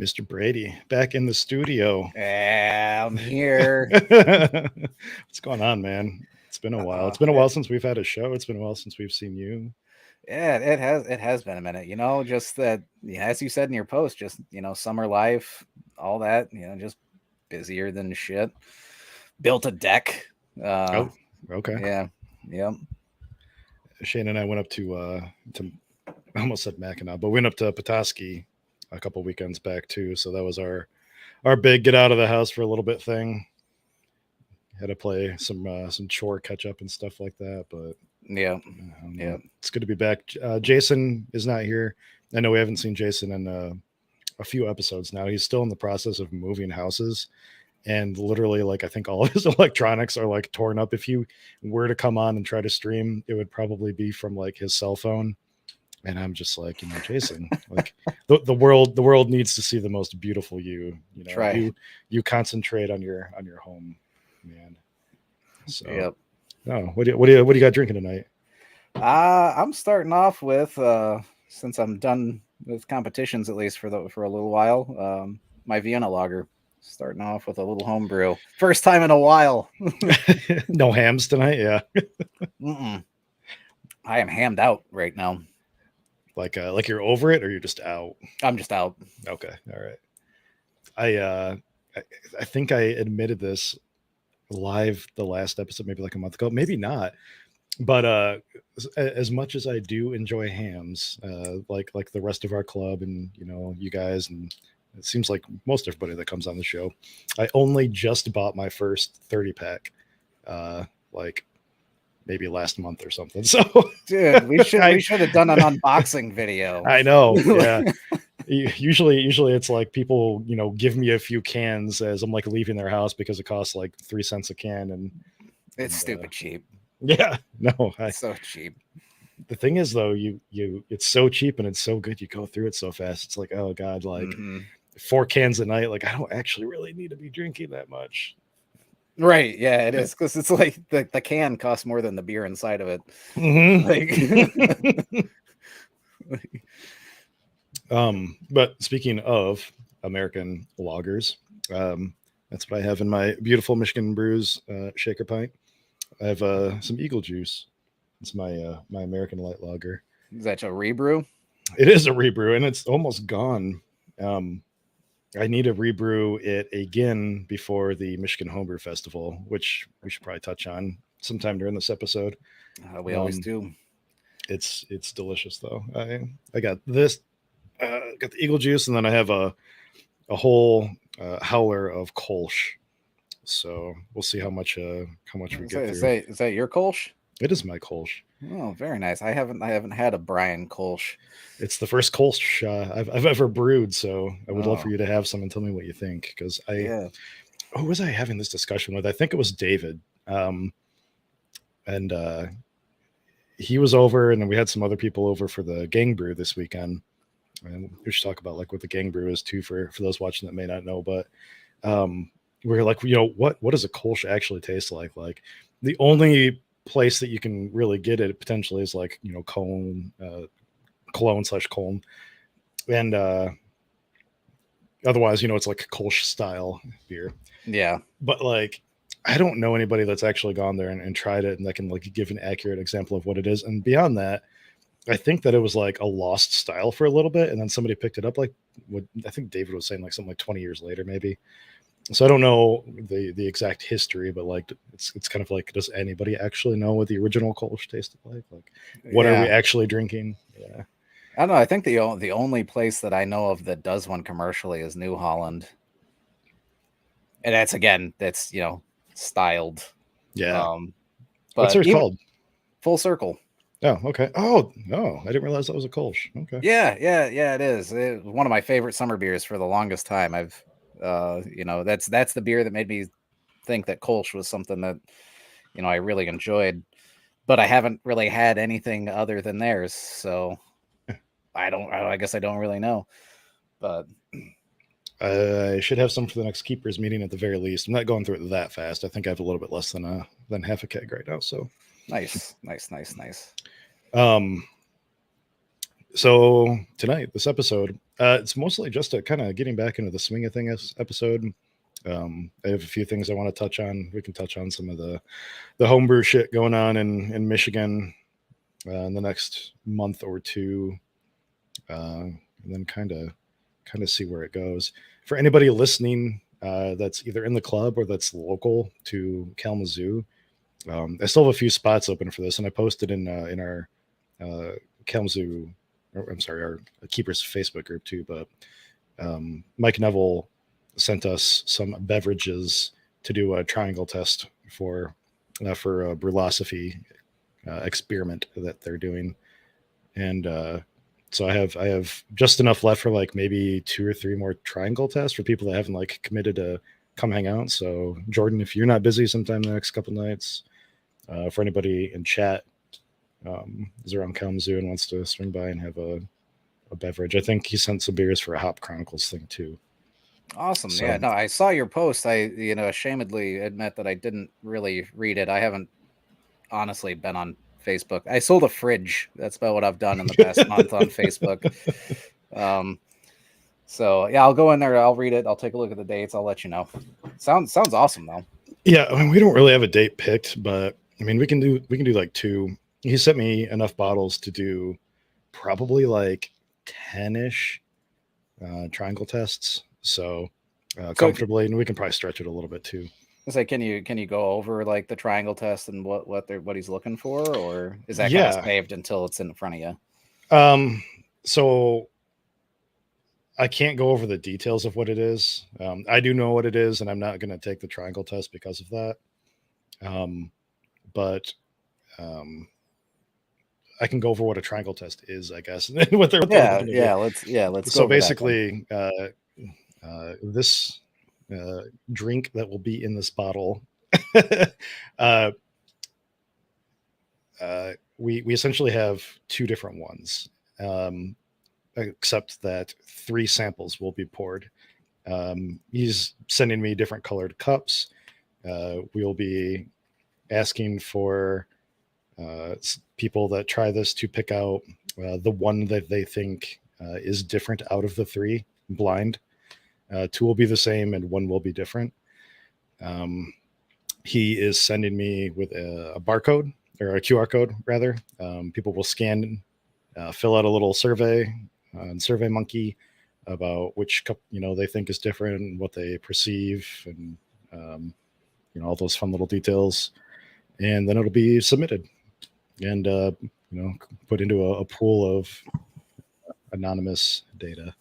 Mr. Brady, back in the studio. Yeah, I'm here. What's going on, man? It's been a while. It's been a while It, since we've had a show. It's been a while since we've seen you. yeah, it has been a minute. Just that. Yeah, as you said in your post, just summer life, all that. Just busier than shit. Built a deck. Uh, Oh, okay. yeah, yep. Shane and I went up to I almost said Mackinac, but we went up to Petoskey a couple weekends back too. So that was our big get out of the house for a little bit thing. Had to play some chore catch up and stuff like that, but Yeah, I don't know. yeah. It's good to be back. Jason is not here. I know we haven't seen Jason in a few episodes now. He's still in the process of moving houses, and literally, like I think all of his electronics are like torn up. If you were to come on and try to stream, it would probably be from like his cell phone. And I'm just like, Jason, like the world needs to see the most beautiful you. Try. You concentrate on your home, man. So, Yep. oh, what do you got drinking tonight? I'm starting off with since I'm done with competitions at least for a little while. My Vienna lager. Starting off with a little homebrew. First time in a while. No hams tonight, yeah. Mm-mm. I am hammed out right now. Like you're over it or you're just out. I'm just out. Okay, all right. I I think I admitted this live the last episode, maybe like a month ago, maybe not. But as much as I do enjoy hams, like the rest of our club and you guys, and it seems like most everybody that comes on the show, I only just bought my first 30 pack, like maybe last month or something. So Dude, we I should have done an unboxing video. I know, yeah. Usually it's like people give me a few cans as I'm like leaving their house because it costs like 3 cents a can, It's and stupid cheap. yeah, no, It's so cheap. the thing is though, you it's so cheap and it's so good, you go through it so fast. It's like, oh god, like Hmm. 4 cans a night, like I don't actually really need to be drinking that much. Right, yeah, it is because it's like the can costs more than the beer inside of it. Hmm. Like, But speaking of American lagers, that's what I have in my beautiful Michigan Brews shaker pint. I have some Eagle Juice. It's my American light lager. is that your rebrew? It is a rebrew, and it's almost gone. Um, I need to rebrew it again before the Michigan Homebrew Festival, which we should probably touch on sometime during this episode. We always do. It's delicious though. I got this, got the Eagle Juice, and then I have a whole howler of Kolsch. So we'll see how much we get through. Is that your Kolsch? It is my Kolsch. Oh, very nice. I haven't had a Brian Kolsch. It's the first Kolsch I've ever brewed, so I would love for Oh, you to have some and tell me what you think. Because yeah. who was I having this discussion with? I think it was David, and he was over, and then we had some other people over for the gang brew this weekend. And we should talk about like what the gang brew is too for those watching that may not know. But we are like, what does a Kolsch actually taste like? Like the only place that you can really get it potentially is like Cologne, Cologne/Cologne, and otherwise it's like a Kolsch style beer. Yeah. But like I don't know anybody that's actually gone there and tried it and that can like give an accurate example of what it is. And beyond that, I think that it was like a lost style for a little bit, and then somebody picked it up. Like what I think David was saying, like something like 20 years later, maybe. So I don't know the exact history, but like it's kind of like, does anybody actually know what the original Kolsch tasted like? Like, what are we Yeah. actually drinking? Yeah. I don't know. I think the only place that I know of that does one commercially is New Holland. And that's styled. Yeah. What's But theirs even called? full circle. Oh, okay. Oh, no, I didn't realize that was a Kolsch. Okay. Yeah, it is. It was one of my favorite summer beers for the longest time. That's the beer that made me think that Kolsch was something that, I really enjoyed, but I haven't really had anything other than theirs. So I guess I don't really know, but I should have some for the next keepers meeting at the very least. I'm not going through it that fast. I think I have a little bit less than half a keg right now. So nice. Um, so tonight, this episode, It's mostly just a kind of getting back into the swing of things episode. I have a few things I want to touch on. We can touch on some of the homebrew shit going on in Michigan in the next month or two, and then kind of see where it goes. For anybody listening that's either in the club or that's local to Kalamazoo, I still have a few spots open for this, and I posted in our Kalamazoo, or, I'm sorry, our Keepers Facebook group too. But Mike Neville sent us some beverages to do a triangle test for a brulosophy experiment that they're doing, and so I have just enough left for like maybe 2 or 3 more triangle tests for people that haven't like committed to come hang out. So Jordan, if you're not busy sometime the next couple nights, for anybody in chat is around Kalamazoo and wants to swing by and have a beverage, I think he sent some beers for a Hop Chronicles thing too. Awesome. So, Yeah, no, I saw your post. I, ashamedly admit that I didn't really read it. I haven't honestly been on Facebook. I sold a fridge. That's about what I've done in the past month on Facebook. So yeah, I'll go in there. I'll read it. I'll take a look at the dates. I'll let you know. Sounds awesome though. Yeah, I mean, we don't really have a date picked, but I mean, we can do like 2. He sent me enough bottles to do probably like 10-ish triangle tests. So comfortably, and we can probably stretch it a little bit too. It's like, can you go over like the triangle test and what he's looking for, or is that kind of saved until it's in front of you? So I can't go over the details of what it is. I do know what it is, and I'm not going to take the triangle test because of that. But I can go over what a triangle test is, I guess. what they're let's. So basically, this drink that will be in this bottle, we essentially have 2 different ones. Except that 3 samples will be poured. He's sending me different colored cups. We'll be asking for people that try this to pick out the one that they think is different out of the 3, blind. 2 will be the same and 1 will be different. He is sending me with a barcode, or a QR code rather. People will scan, fill out a little survey on SurveyMonkey about which cup they think is different and what they perceive, and all those fun little details, and then it'll be submitted and put into a pool of anonymous data.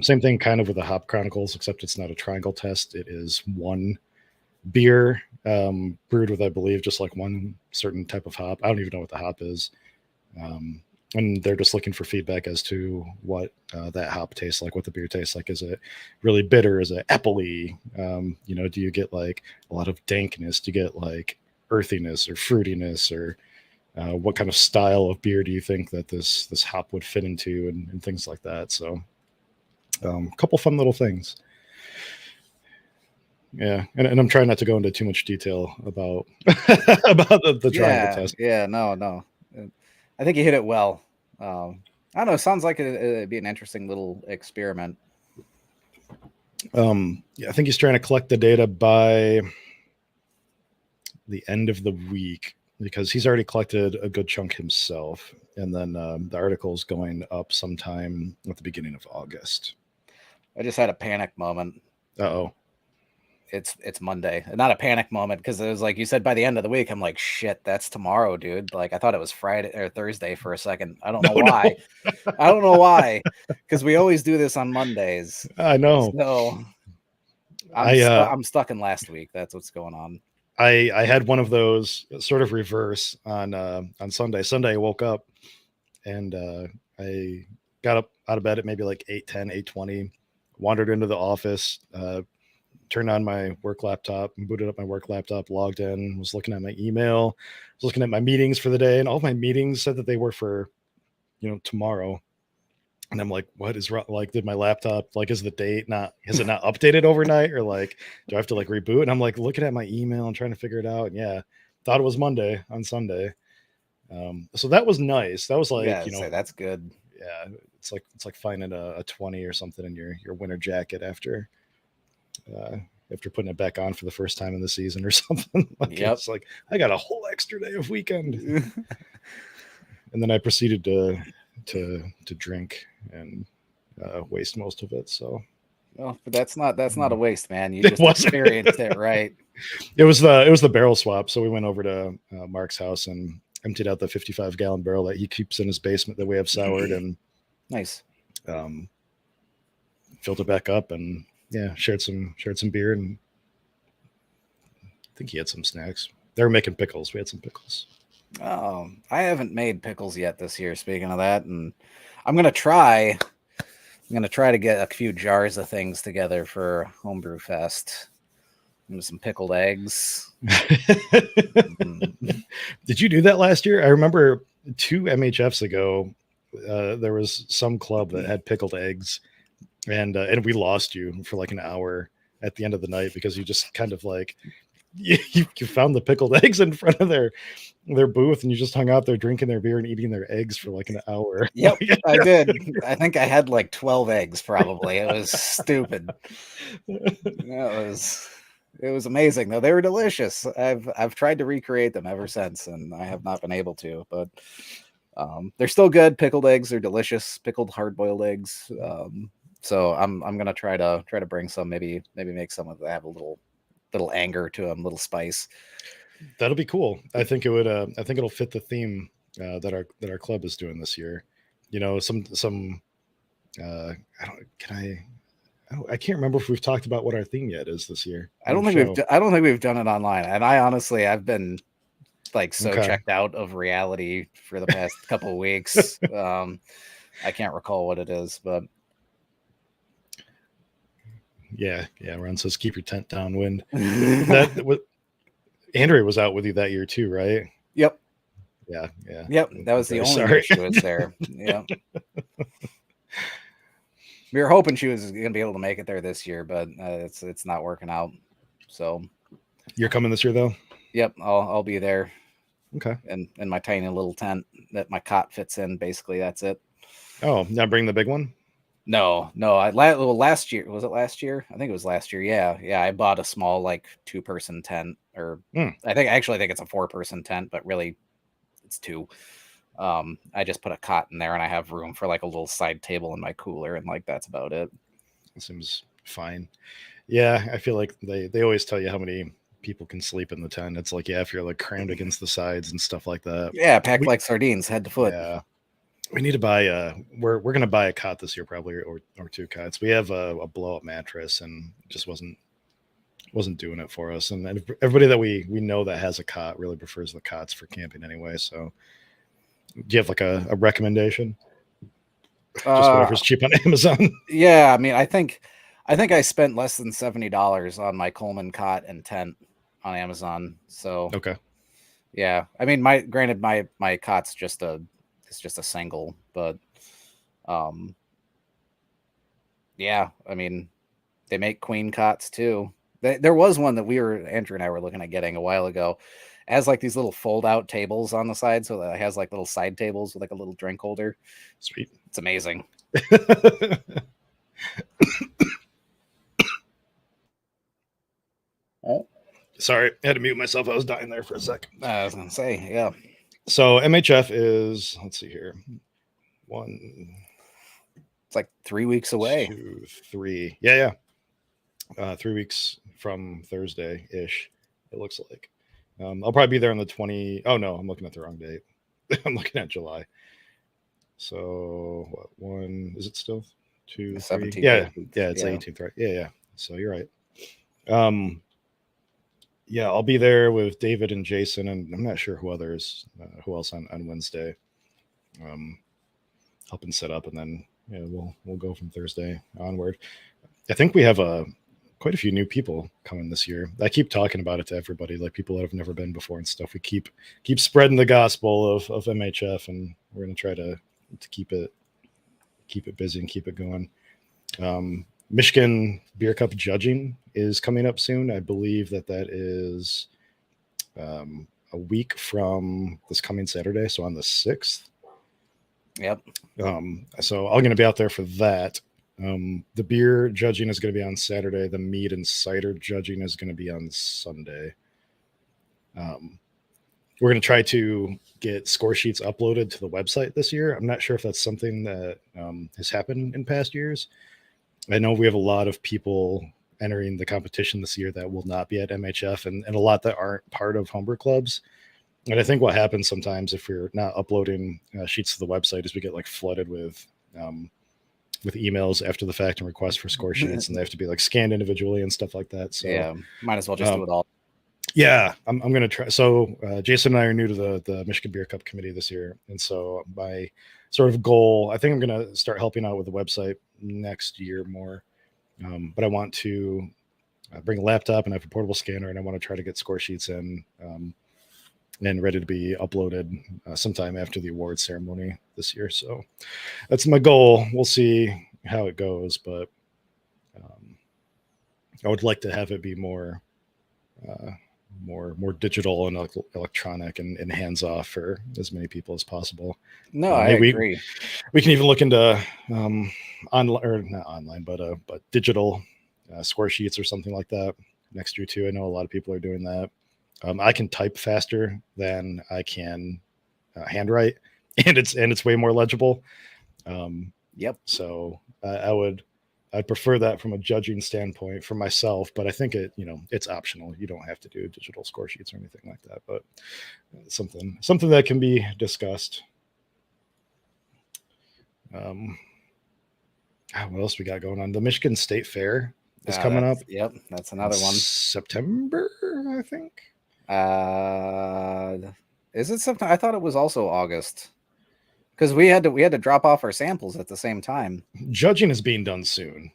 Same thing kind of with the Hop Chronicles, except it's not a triangle test. It is 1 beer brewed with, I believe, just like 1 certain type of hop. I don't even know what the hop is. And they're just looking for feedback as to what that hop tastes like, what the beer tastes like. Is it really bitter? Is it appley? Do you get like a lot of dankness? Do you get like earthiness or fruitiness? Or what kind of style of beer do you think that this hop would fit into, and things like that? So a couple fun little things. Yeah, and I'm trying not to go into too much detail about the triangle test. Yeah, no. I think you hit it well. I don't know. It sounds like it'd be an interesting little experiment. Yeah, I think he's trying to collect the data by the end of the week, because he's already collected a good chunk himself, and then the article is going up sometime at the beginning of August. I just had a panic moment. Uh-oh. It's Monday. Not a panic moment, because it was like you said, by the end of the week, I'm like, shit, that's tomorrow, dude. Like, I thought it was Friday or Thursday for a second. I don't know why. I don't know why, because we always do this on Mondays. I know. So I'm stuck in last week. That's what's going on. I had one of those sort of reverse on Sunday. Sunday I woke up and I got up out of bed at maybe like 8:10, 8:20, wandered into the office, turned on my work laptop and booted up my work laptop, logged in, was looking at my email, was looking at my meetings for the day, and all my meetings said that they were for, tomorrow. And I'm like, what is wrong? Like, did my laptop, like, is it not updated overnight, or like, do I have to like reboot? And I'm like looking at my email and trying to figure it out. And yeah, thought it was Monday on Sunday. So that was nice. That was like, that's good. yeah, it's like finding a 20 or something in your winter jacket uh, after putting it back on for the first time in the season or something. Like Yep. it's like I got a whole extra day of weekend, and then I proceeded to drink and waste most of it. So Well, but that's not a waste, man. You it just wasn't. experienced it, right? It was the barrel swap. So we went over to Mark's house and emptied out the 55-gallon barrel that he keeps in his basement that we have soured, and Nice. um, filled it back up, and yeah, shared some beer, and I think he had some snacks. They were making pickles. We had some pickles. I haven't made pickles yet this year. Speaking of that, and I'm gonna try. I'm gonna try to get a few jars of things together for Homebrew Fest. Some pickled eggs. Did you do that last year? I remember 2 MHFs ago, there was some club that had pickled eggs, and we lost you for like an hour at the end of the night because you just kind of like you found the pickled eggs in front of their booth, and you just hung out there drinking their beer and eating their eggs for like an hour. Yep, I did. I think I had like 12 eggs probably. It was stupid. It was amazing though. They were delicious. I've tried to recreate them ever since, and I have not been able to, but they're still good. Pickled eggs are delicious. Pickled hard-boiled eggs. So I'm gonna try to bring some, maybe make some of that, have a little anger to them, little spice. That'll be cool. I think it would. I think it'll fit the theme that our club is doing this year. You know, some. I don't. Can I? I can't remember if we've talked about what our theme yet is this year. I don't think we've done it online, and I honestly I've been like so checked out of reality for the past couple of weeks. I can't recall what it is, but yeah. Ron says keep your tent downwind. That Andrea was out with you that year too, right? Yep. Yeah. Yep. That was the only year she was there. Yeah. We were hoping she was going to be able to make it there this year, but it's not working out. So you're coming this year though? Yep, I'll be there. Okay. And in my tiny little tent that my cot fits in. Basically, that's it. Oh, now bring the big one? No. Last year, was it last year? I think it was last year. Yeah. I bought a small like 2-person tent, or I think it's a 4-person tent, but really it's 2. I just put a cot in there, and I have room for like a little side table in my cooler, and like that's about it. It seems fine. Yeah, I feel like they always tell you how many people can sleep in the tent. It's like, yeah, if you're like crammed against the sides and stuff like that. Yeah, packed like sardines, head to foot. Yeah. We need to buy we're gonna buy a cot this year probably, or 2 cots. We have a blow up mattress, and it just wasn't doing it for us. And everybody that we know that has a cot really prefers the cots for camping anyway. So do you have like a recommendation? Just whatever's cheap on Amazon. Yeah, I mean, I think I spent less than $70 on my Coleman cot and tent on Amazon. So okay. Yeah, I mean, my cot's just a single, but yeah, I mean, they make queen cots too. There was one that Andrew and I were looking at getting a while ago. It has like these little fold out tables on the side, so that it has like little side tables with like a little drink holder. Sweet. It's amazing. Oh, sorry, I had to mute myself. I was dying there for a sec. I was gonna say, yeah. So MHF is, let's see here, it's like 3 weeks away. 2, 3, yeah. 3 weeks from Thursday ish. It looks like. I'll probably be there on the 20. Oh no, I'm looking at the wrong date. I'm looking at July. So what, 1 is it still 2, 3? Yeah, it's 18th, right? Yeah. So you're right. Yeah, I'll be there with David and Jason, and I'm not sure who else on Wednesday. Helping set up, and then we'll go from Thursday onward. I think we have quite a few new people coming this year. I keep talking about it to everybody, like people that have never been before and stuff. We keep spreading the gospel of MHF, and we're gonna try to keep it busy and keep it going. Michigan Beer Cup judging is coming up soon. I believe that is a week from this coming Saturday, so on the 6th. Yep. So I'm going to be out there for that. The beer judging is going to be on Saturday. The mead and cider judging is going to be on Sunday. We're going to try to get score sheets uploaded to the website this year. I'm not sure if that's something that has happened in past years. I know we have a lot of people entering the competition this year that will not be at MHF, and a lot that aren't part of homebrew clubs. And I think what happens sometimes if we're not uploading sheets to the website is we get like flooded with emails after the fact and requests for score sheets, and they have to be like scanned individually and stuff like that. So yeah, might as well just do it all. Yeah, I'm going to try. So Jason and I are new to the Michigan Beer Cup committee this year, and so my sort of goal, I think I'm going to start helping out with the website next year more. But I want to bring a laptop and have a portable scanner, and I want to try to get score sheets in and ready to be uploaded sometime after the award ceremony this year. So that's my goal. We'll see how it goes, but I would like to have it be more digital and electronic and hands off for as many people as possible. No, I agree. We can even look into online, or not online, but digital score sheets or something like that next year too. I know a lot of people are doing that. I can type faster than I can handwrite, and it's way more legible. Yep. So I'd prefer that from a judging standpoint for myself, but I think it's optional. You don't have to do digital score sheets or anything like that, but something that can be discussed. What else we got going on? The Michigan State Fair is coming up. Yep, that's another one. September, I think. Is it something? I thought it was also August. Because we had to drop off our samples at the same time. Judging is being done soon.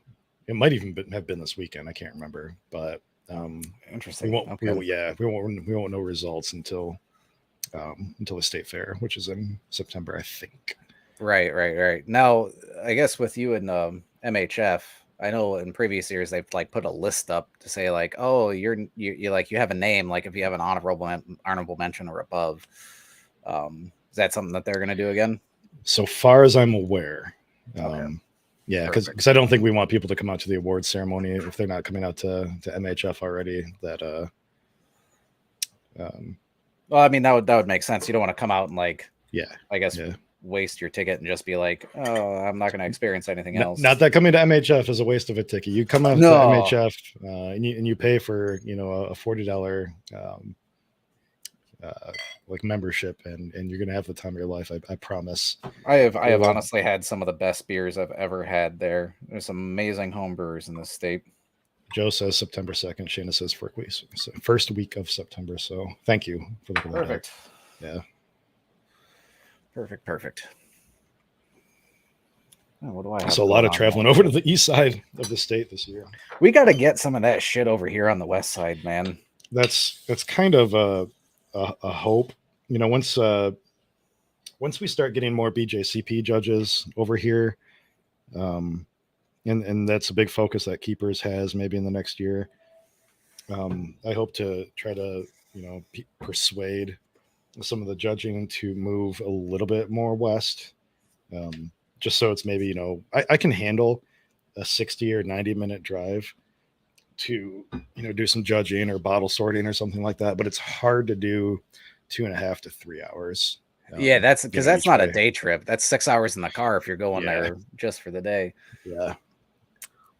It might even have been this weekend. I can't remember, but interesting. We won't know results until the state fair, which is in September, I think. Right. Now, I guess with you and MHF, I know in previous years they've like put a list up to say like, oh, you like you have a name, like if you have an honorable mention or above. Is that something that they're going to do again? So far as I'm aware. Okay. Yeah, because I don't think we want people to come out to the awards ceremony if they're not coming out to MHF already. That well, I mean that would make sense. You don't want to come out and like, I guess waste your ticket and just be like, oh, I'm not going to experience anything else. Not that coming to MHF is a waste of a ticket. You come out to MHF and you pay for a $40 like membership, and you're gonna have the time of your life. I promise. I have honestly had some of the best beers I've ever had there. There's some amazing home brewers in this state. Joe says September 2nd. Shayna says first week of September. So thank you for the perfect. Yeah. Perfect. Oh, what do I have? So a lot of traveling over to the east side of the state this year. We got to get some of that shit over here on the west side, man. That's kind of a hope. Once we start getting more BJCP judges over here, and that's a big focus that Keepers has maybe in the next year. I hope to try to persuade some of the judging to move a little bit more west, just so it's maybe I can handle a 60 or 90-minute drive to do some judging or bottle sorting or something like that, but it's hard to do 2.5 to 3 hours. Yeah, that's because that's not a day trip. That's 6 hours in the car if you're going there just for the day. Yeah,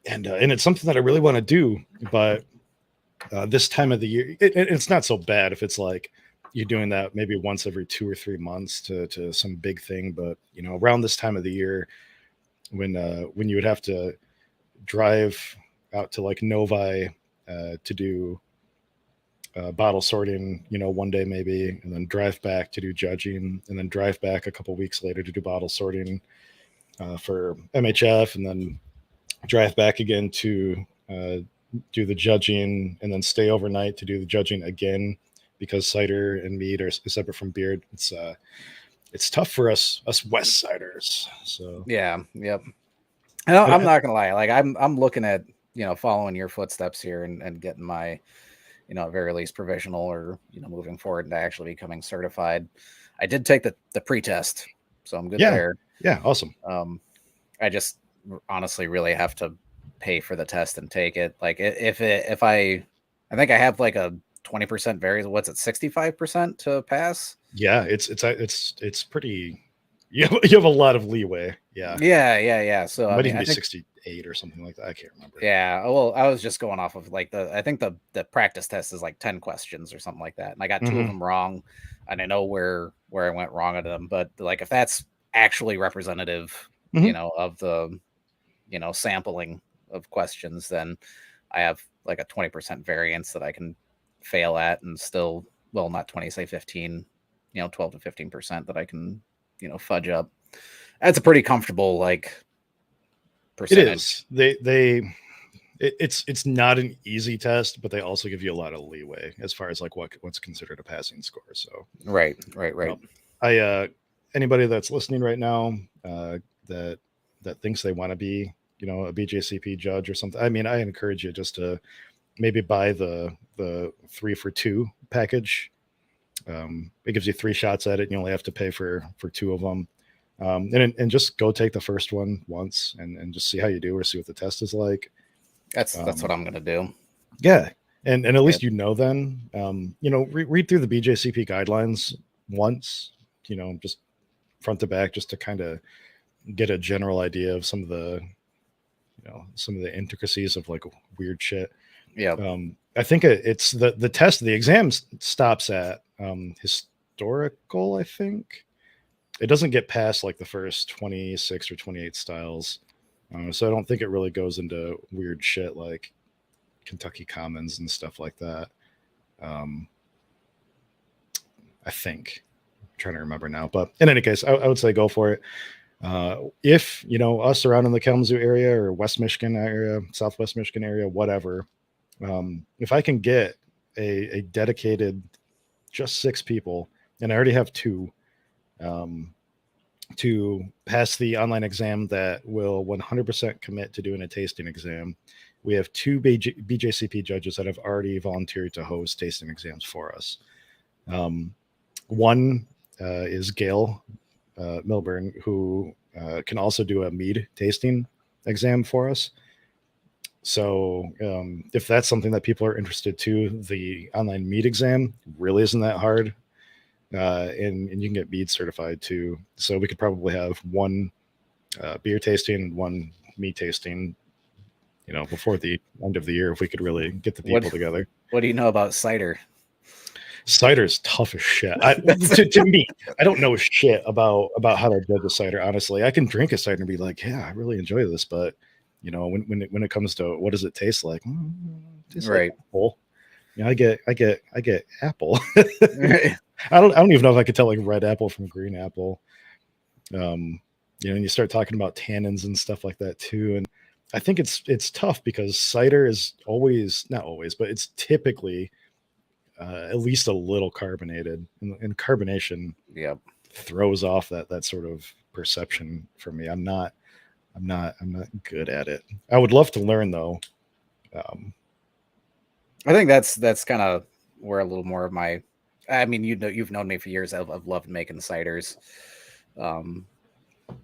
and it's something that I really want to do, but this time of the year, it's not so bad if it's like you're doing that maybe once every 2 or 3 months to some big thing, but around this time of the year when you would have to drive out to like Novi to do bottle sorting, one day maybe, and then drive back to do judging, and then drive back a couple weeks later to do bottle sorting for MHF, and then drive back again to do the judging, and then stay overnight to do the judging again, because cider and mead are separate from beer. It's tough for us West Siders. So yeah, yep. I'm not gonna lie. Like I'm looking at following your footsteps here and getting my at very least provisional or moving forward into actually becoming certified. I did take the pre-test, so I'm good there. Yeah, awesome. I just honestly really have to pay for the test and take it. Like if I think I have like a 20% variance. What's it, 65% to pass? Yeah, it's pretty. You have a lot of leeway. Yeah, Yeah. So it I might mean, even I be think 68 or something like that. I can't remember. yeah. Well, I was just going off of like I think the practice test is like 10 questions or something like that, and I got two of Hmm. them wrong, and I know where I went wrong at them. But like if that's actually representative, Hmm. of the sampling of questions, then I have like a 20% variance that I can fail at and still, well, not 20, say 15, 12 to 15% that I can, fudge up. That's a pretty comfortable like It percentage. is. It's not an easy test, but they also give you a lot of leeway as far as like what's considered a passing score. So, Right. I anybody that's listening right now that thinks they want to be a BJCP judge or something. I mean, I encourage you just to maybe buy the 3 for 2 package. It gives you 3 shots at it, and you only have to pay for 2 of them. And just go take the first one once and just see how you do or see what the test is like. That's what Um, I'm gonna do. yeah, and at Yeah. least then read through the BJCP guidelines once, just front to back, just to kind of get a general idea of some of the intricacies of like weird shit. Yeah. I think it's the test, the exam stops at historical. I think it doesn't get past like the first 26 or 28 styles. So I don't think it really goes into weird shit like Kentucky Commons and stuff like that. Um, I think. I'm trying to remember now, but in any case, I would say go for it. If us around in the Kalamazoo area or West Michigan area, Southwest Michigan area, whatever, if I can get a dedicated just 6 people, and I already have 2, um, to pass the online exam that will 100% commit to doing a tasting exam. We have 2 BJCP judges that have already volunteered to host tasting exams for us. One is Gail Milburn, who can also do a mead tasting exam for us. So if that's something that people are interested to, the online mead exam really isn't that hard, and you can get mead certified too. So we could probably have one beer tasting and one mead tasting, before the end of the year if we could really get the What people together. What do you know about cider? Cider's tough as shit. That's To me, I don't know shit about how to judge a cider. Honestly, I can drink a cider and be like, yeah, I really enjoy this, but when it comes to what does it taste like? It tastes like right. apple. I get apple. I don't even know if I could tell like red apple from green apple. Um, and you start talking about tannins and stuff like that too. And I think it's tough because cider is always, not always, but it's typically at least a little carbonated, and carbonation Yep. throws off that sort of perception for me. I'm not good at it. I would love to learn though. Um, I think that's kind of where a little more of my, I mean, you've known me for years. I've loved making ciders. Um,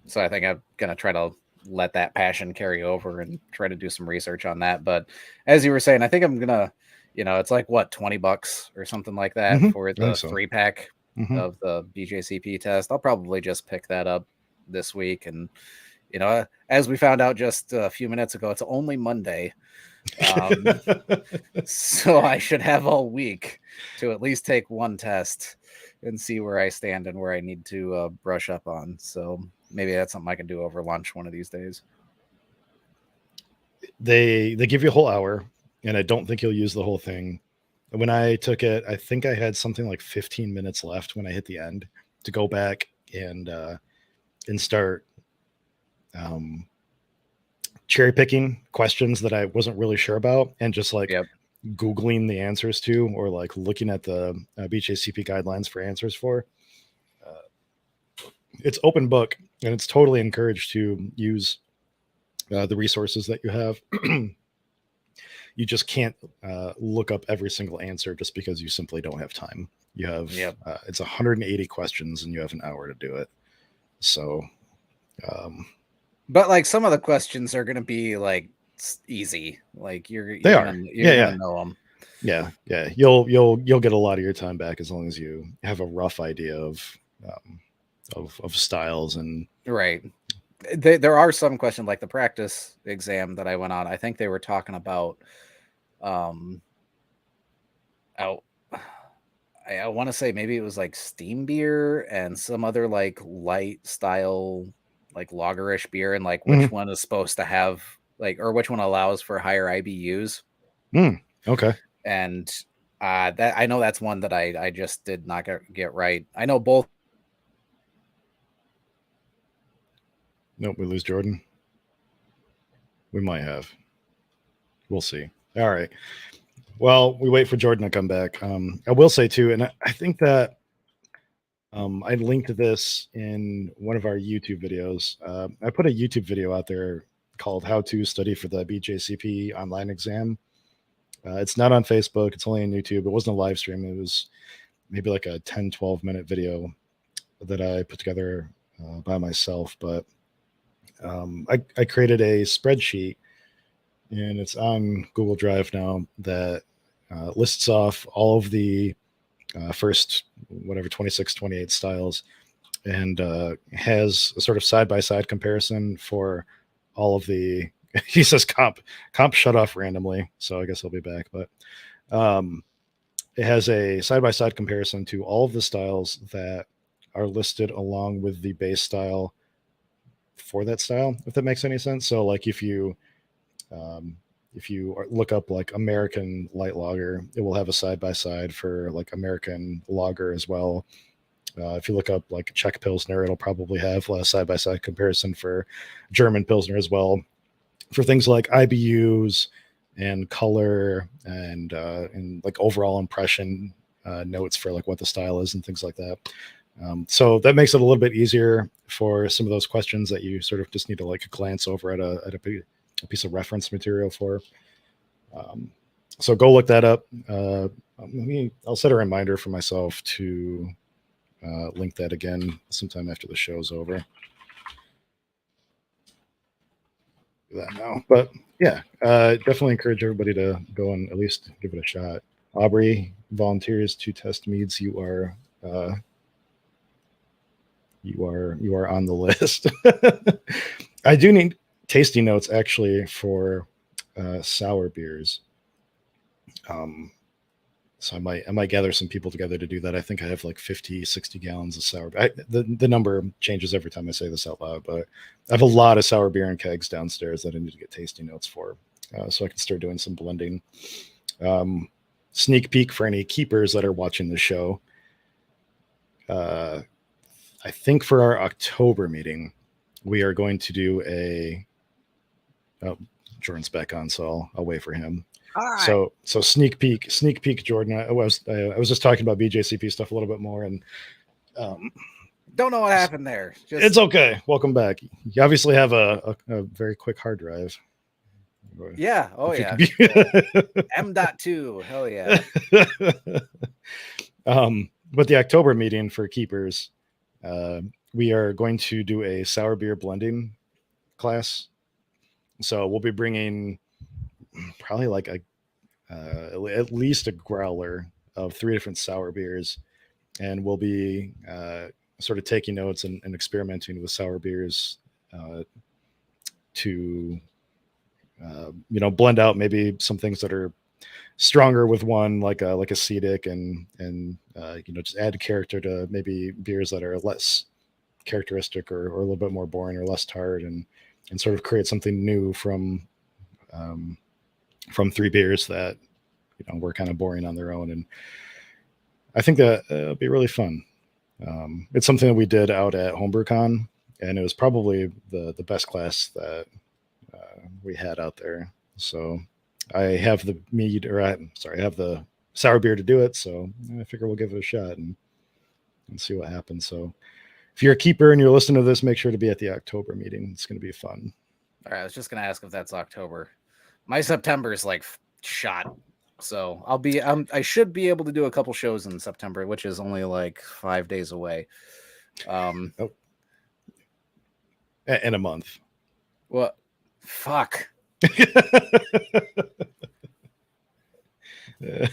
so I think I'm gonna try to let that passion carry over and try to do some research on that. But as you were saying, I think I'm gonna, it's like what, $20 or something like that mhm, for I think the so. 3 pack Hmm. of the BJCP test. I'll probably just pick that up this week. And as we found out just a few minutes ago, it's only Monday. Um, so I should have all week to at least take one test and see where I stand and where I need to brush up on. So maybe that's something I can do over lunch one of these days. They give you a whole hour, and I don't think you'll use the whole thing. When I took it, I think I had something like 15 minutes left when I hit the end to go back and start um, cherry picking questions that I wasn't really sure about, and just like Yep. Googling the answers to, or like looking at the BJCP guidelines for answers for. It's open book, and it's totally encouraged to use the resources that you have. You just can't look up every single answer just because you simply don't have time. You have Yep. it's 180 questions, and you have an hour to do it. So Um, But like some of the questions are going to be like easy. Like you're they gonna are. you're Yeah, gonna yeah. know them. Yeah. You'll get a lot of your time back as long as you have a rough idea um, of styles and Right. There are some questions like the practice exam that I went on. I think they were talking about um out I want to say maybe it was like steam beer and some other like light style like lagerish beer, and like which Mhm. one is supposed to have like, or which one allows for higher IBUs. Okay. And that I know that's one that I just did not get right. I know both. Nope, we lose Jordan. We might have. We'll see. All right. Well, we wait for Jordan to come back. I will say too, and I think that I linked this in one of our YouTube videos. I put a YouTube video out there called "How to Study for the BJCP Online Exam." It's not on Facebook. It's only on YouTube. It wasn't a live stream. It was maybe like a 10, 12-minute video that I put together by myself. But I created a spreadsheet, and it's on Google Drive now, that lists off all of the first, whatever, 26, 28 styles, and has a sort of side by side comparison for all of the. He says comp shut off randomly, so I guess he'll be back. But um, it has a side by side comparison to all of the styles that are listed along with the base style for that style, if that makes any sense. So, like um, if you look up like American light lager, it will have a side by side for like American lager as well. If you look up like Czech Pilsner, it'll probably have a side by side comparison for German Pilsner as well, for things like IBUs and color and like overall impression notes for like what the style is and things like that. So that makes it a little bit easier for some of those questions that you sort of just need to like glance over at a piece of reference material for. Um, so go look that up. I'll set a reminder for myself to link that again sometime after the show's over. Do that now. But yeah, definitely encourage everybody to go and at least give it a shot. Aubrey volunteers to test meads. Uh, you are on the list. I do need tasting notes actually for sour beers. Um, so I might gather some people together to do that. I think I have like 50, 60 gallons of sour. The number changes every time I say this out loud, but I have a lot of sour beer and kegs downstairs that I need to get tasting notes for, so I can start doing some blending. Um, Sneak peek for any keepers that are watching the show. Uh, I think for our October meeting, we are going to do a. Oh, Jordan's back on, so I'll wait for him. All right. So sneak peek, Jordan. I was just talking about BJCP stuff a little bit more, and um, Don't know what happened there. Just it's okay. Welcome back. You obviously have a very quick hard drive. yeah. Oh yeah. M.2. Hell yeah. But the October meeting for keepers, we are going to do a sour beer blending class. So we'll be bringing probably like at least a growler of 3 different sour beers, and we'll be sort of taking notes and experimenting with sour beers to blend out maybe some things that are stronger with one, like a acetic, and just add character to maybe beers that are less characteristic or a little bit more boring or less tart, and sort of create something new um, from 3 beers that were kind of boring on their own. And I think that it'll be really fun. It's something that we did out at HomebrewCon, and it was probably the best class that we had out there. So I have the mead, or I have the sour beer to do it. So I figure we'll give it a shot and see what happens. So if you're a keeper and you're listening to this, make sure to be at the October meeting. It's going to be fun. All right. I was just gonna ask if that's October. My September is like shot. So I should be able to do a couple shows in September, which is only like 5 days away. Oh, in a month. What? Fuck.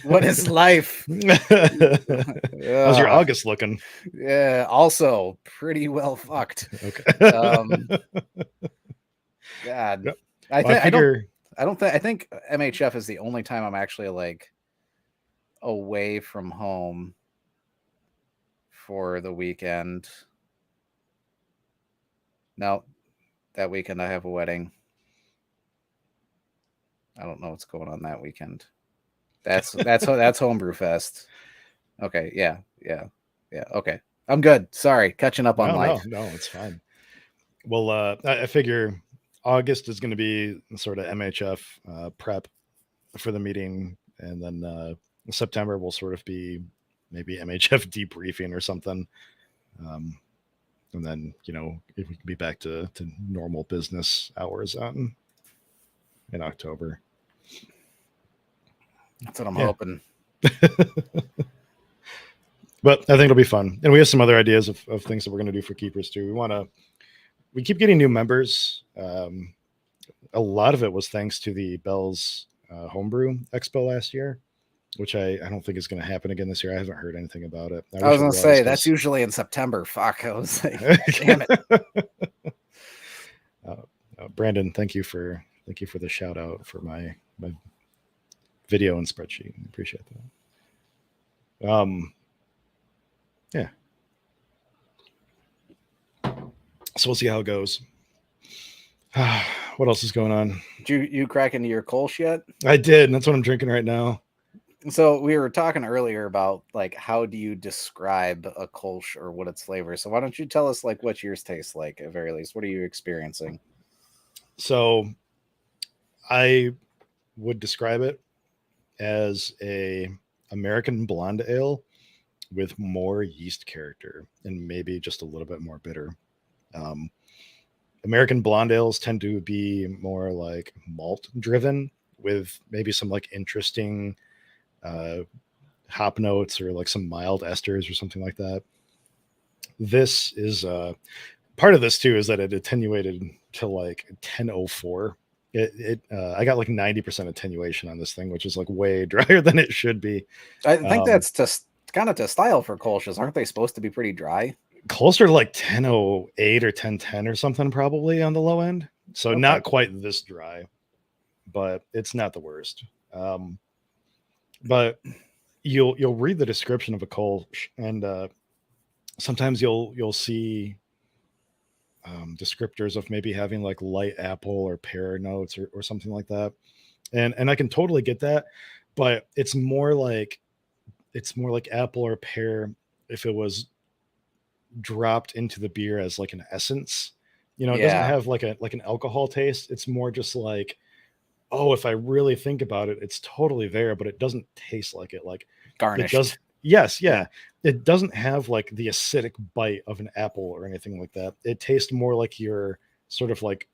What is life? How's your August looking? Yeah, also pretty well fucked. Okay. God. Yep. I Well, think I think MHF is the only time I'm actually like away from home for the weekend. No, that weekend I have a wedding. I don't know what's going on that weekend. That's Homebrew Fest. Okay, yeah. Okay, I'm good. Sorry, catching up on life. No, it's fine. Well, I figure August is going to be sort of MHF prep for the meeting, and then September will sort of be maybe MHF debriefing or something. And then, if we can be back to normal business hours in October. That's what I'm hoping. But I think it'll be fun. And we have some other ideas of things that we're going to do for keepers too. We keep getting new members. A lot of it was thanks to the Bell's Homebrew Expo last year, which I don't think is going to happen again this year. I haven't heard anything about it. I was going to say, that's usually in September. Fuck. I was like, damn it. Brandon, thank you for the shout out for my video and spreadsheet. I appreciate that. Yeah. So we'll see how it goes. What else is going on? Did you crack into your Kolsch yet? I did, and that's what I'm drinking right now. So we were talking earlier about like how do you describe a Kolsch or what its flavor. So why don't you tell us like what yours tastes like at very least? What are you experiencing? So I would describe it as a American blonde ale with more yeast character and maybe just a little bit more bitter. American blonde ales tend to be more like malt driven with maybe some like interesting hop notes or like some mild esters or something like that. This is part of this too is that it attenuated to like 1004. I got like 90% attenuation on this thing, which is like way drier than it should be. I think that's just kind of to style for Kolsch's. Aren't they supposed to be pretty dry? Closer to like 1008 or 1010 or something probably on the low end. So okay. Not quite this dry, but it's not the worst. But you'll read the description of a Kolsch, and sometimes you'll see descriptors of maybe having like light apple or pear notes or something like that, and I can totally get that, but it's more like apple or pear if it was dropped into the beer as like an essence. It doesn't have like an alcohol taste. It's more just like, oh, if I really think about it, it's totally there, but it doesn't taste like it. Like garnished. It does. Yes, yeah. It doesn't have like the acidic bite of an apple or anything like that. It tastes more like you're sort of like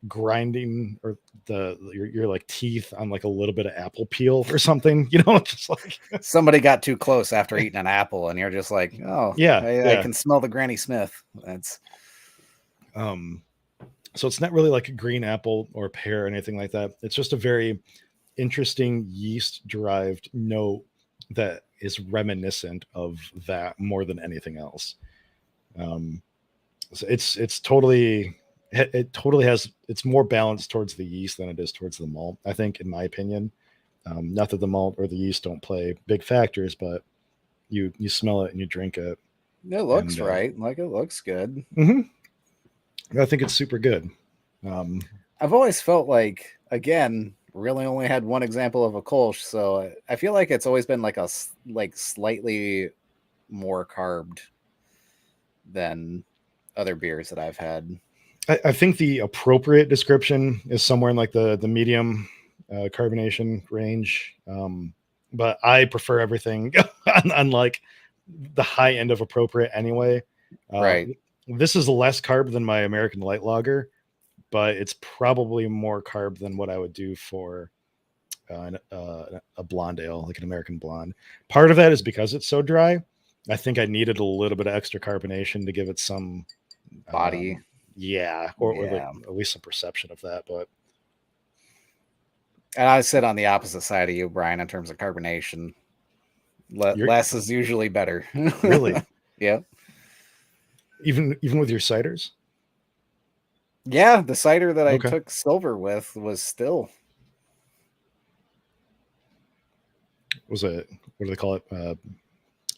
grinding or your like teeth on like a little bit of apple peel or something. Just like somebody got too close after eating an apple, and you're just like, oh yeah, I can smell the Granny Smith. That's so it's not really like a green apple or pear or anything like that. It's just a very interesting yeast derived note that is reminiscent of that more than anything else. So it totally has, it's more balanced towards the yeast than it is towards the malt, I think, in my opinion. Not that the malt or the yeast don't play big factors, but you smell it and you drink it. It looks right. Like it looks good. Mm-hmm. I think it's super good. I've always felt like, again, really only had one example of a Kolsch, so I feel like it's always been like a slightly more carbed than other beers that I've had. I think the appropriate description is somewhere in like the medium carbonation range, but I prefer everything on like the high end of appropriate anyway. Right. This is less carb than my American light lager, but it's probably more carb than what I would do for a blonde ale, like an American blonde. Part of that is because it's so dry. I think I needed a little bit of extra carbonation to give it some body. Yeah, or like Yeah. at least some perception of that. But And I sit on the opposite side of you, Brian, in terms of carbonation. you're Less is usually better. really Yeah. even with your ciders. Yeah, the cider that I Okay. took silver with was still. Was it, what do they call it?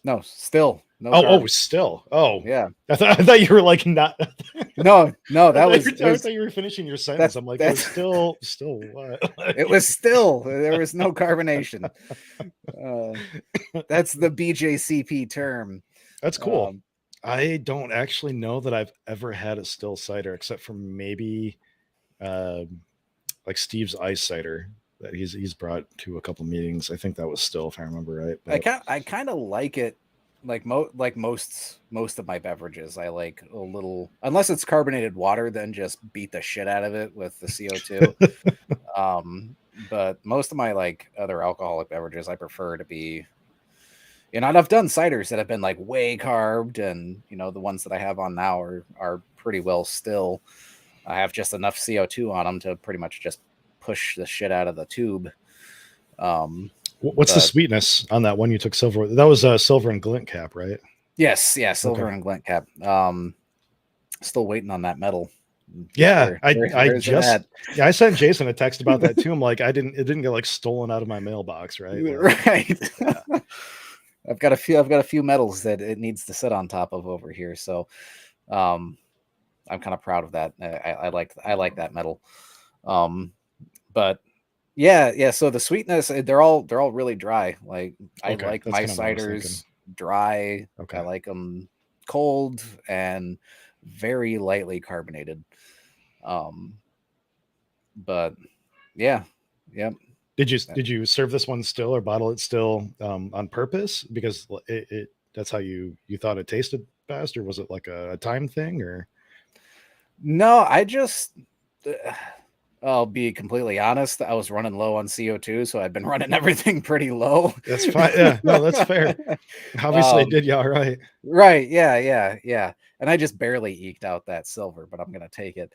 No, still. No Oh, carb. still. Oh, Yeah. I thought you were like not. No, I that thought, was you it were, I was thought you were finishing your sentence. I'm like, it was that's still what? it was still. There was no carbonation. That's the BJCP term. That's cool. Um, I don't actually know that I've ever had a still cider except for maybe like Steve's ice cider that he's brought to a couple meetings. I think that was still, if I remember right. But I kind of like it, like most of my beverages. I like a little, unless it's carbonated water, then just beat the shit out of it with the CO2. But most of my like other alcoholic beverages, I prefer to be. And I've done ciders that have been like way carbed, and the ones that I have on now are pretty well still. I have just enough CO2 on them to pretty much just push the shit out of the tube. what's the But sweetness on that one you took silver? That was silver and glint cap, right? yes, yeah, silver Okay. and glint cap. Still waiting on that metal. Yeah, Where's it at? I sent Jason a text about that too. I'm like, it didn't get like stolen out of my mailbox, right? Like, Right. yeah. I've got a few metals that it needs to sit on top of over here. So I'm kind of proud of that. I like that metal. But yeah. So the sweetness, they're all really dry. Like I Okay, like that's my kind of what I was thinking. ciders dry. Okay. I like them cold and very lightly carbonated. But yeah. Did you serve this one still or bottle it still on purpose because it that's how you thought it tasted best, or was it like a time thing, or? No, I just I'll be completely honest. I was running low on CO2, so I've been running everything pretty low. That's fine. Yeah, no, that's fair. Obviously, it um, did you all right. right. Yeah. And I just barely eked out that silver, but I'm gonna take it.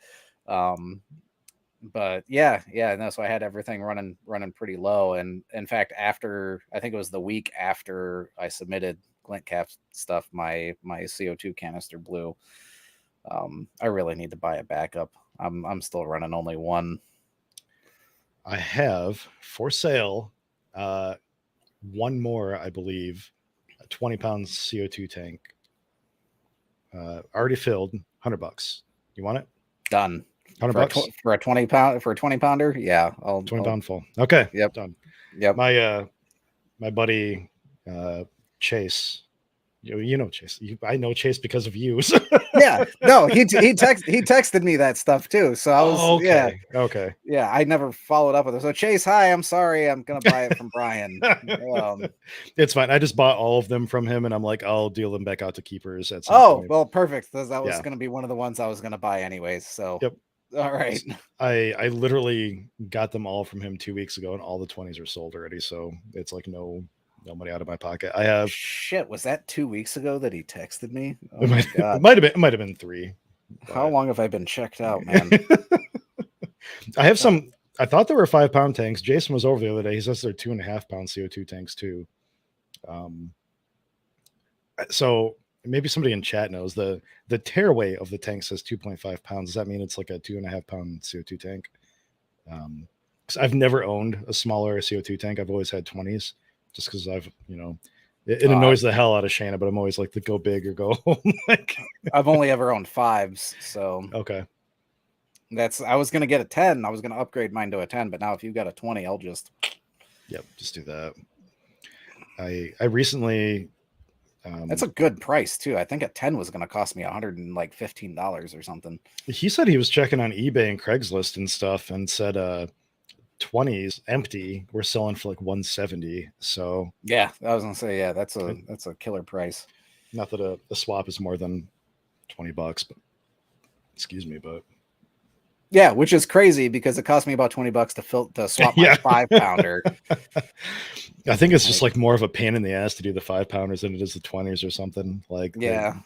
But yeah. No, so I had everything running pretty low. And in fact, after I think it was the week after I submitted glint cap stuff, my CO2 canister blew. I really need to buy a backup. I'm still running only one. I have for sale one more, I believe, a 20-pound CO2 tank, already filled, $100. You want it? Done. 100 bucks For a 20 pounder. Yeah, 20-pound full. Okay, Yep. done. Yep. My buddy Chase, you know Chase. I know Chase because of you. Yeah. No, he texted me that stuff too. So I was okay. yeah. I never followed up with him. So Chase, hi. I'm sorry. I'm gonna buy it from Brian. It's fine. I just bought all of them from him, and I'm like, I'll deal them back out to keepers at some point. Well, perfect. That was Yeah. gonna be one of the ones I was gonna buy anyways. So Yep. All right. I literally got them all from him 2 weeks ago, and all the 20s are sold already. So it's like no money out of my pocket. I have Shit. Was that 2 weeks ago that he texted me? Oh it my might, god. it might have been 3. How long have I been checked out, man? I have some. I thought there were 5-pound tanks. Jason was over the other day. He says they're 2.5-pound CO2 tanks too. So maybe somebody in chat knows the tearaway of the tank says 2.5 pounds. Does that mean it's like a 2.5-pound CO2 tank? Because I've never owned a smaller CO2 tank. I've always had 20s, just because I've it annoys the hell out of Shanna, but I'm always like, to go big or go home. Like, I've only ever owned 5s, so okay. I was gonna get a 10. I was gonna upgrade mine to a 10, but now if you've got a 20, I'll just just do that. I recently that's a good price too. I think a 10 was gonna cost me $115 or something. He said he was checking on eBay and Craigslist and stuff, and said 20s empty we're selling for like 170. So yeah, I was gonna say, yeah, that's a killer price. Not that a swap is more than $20, but excuse me, but yeah, which is crazy because it cost me about $20 to swap my 5-pounder. I think it's just like more of a pain in the ass to do the 5-pounders than it is the 20s or something. Like yeah.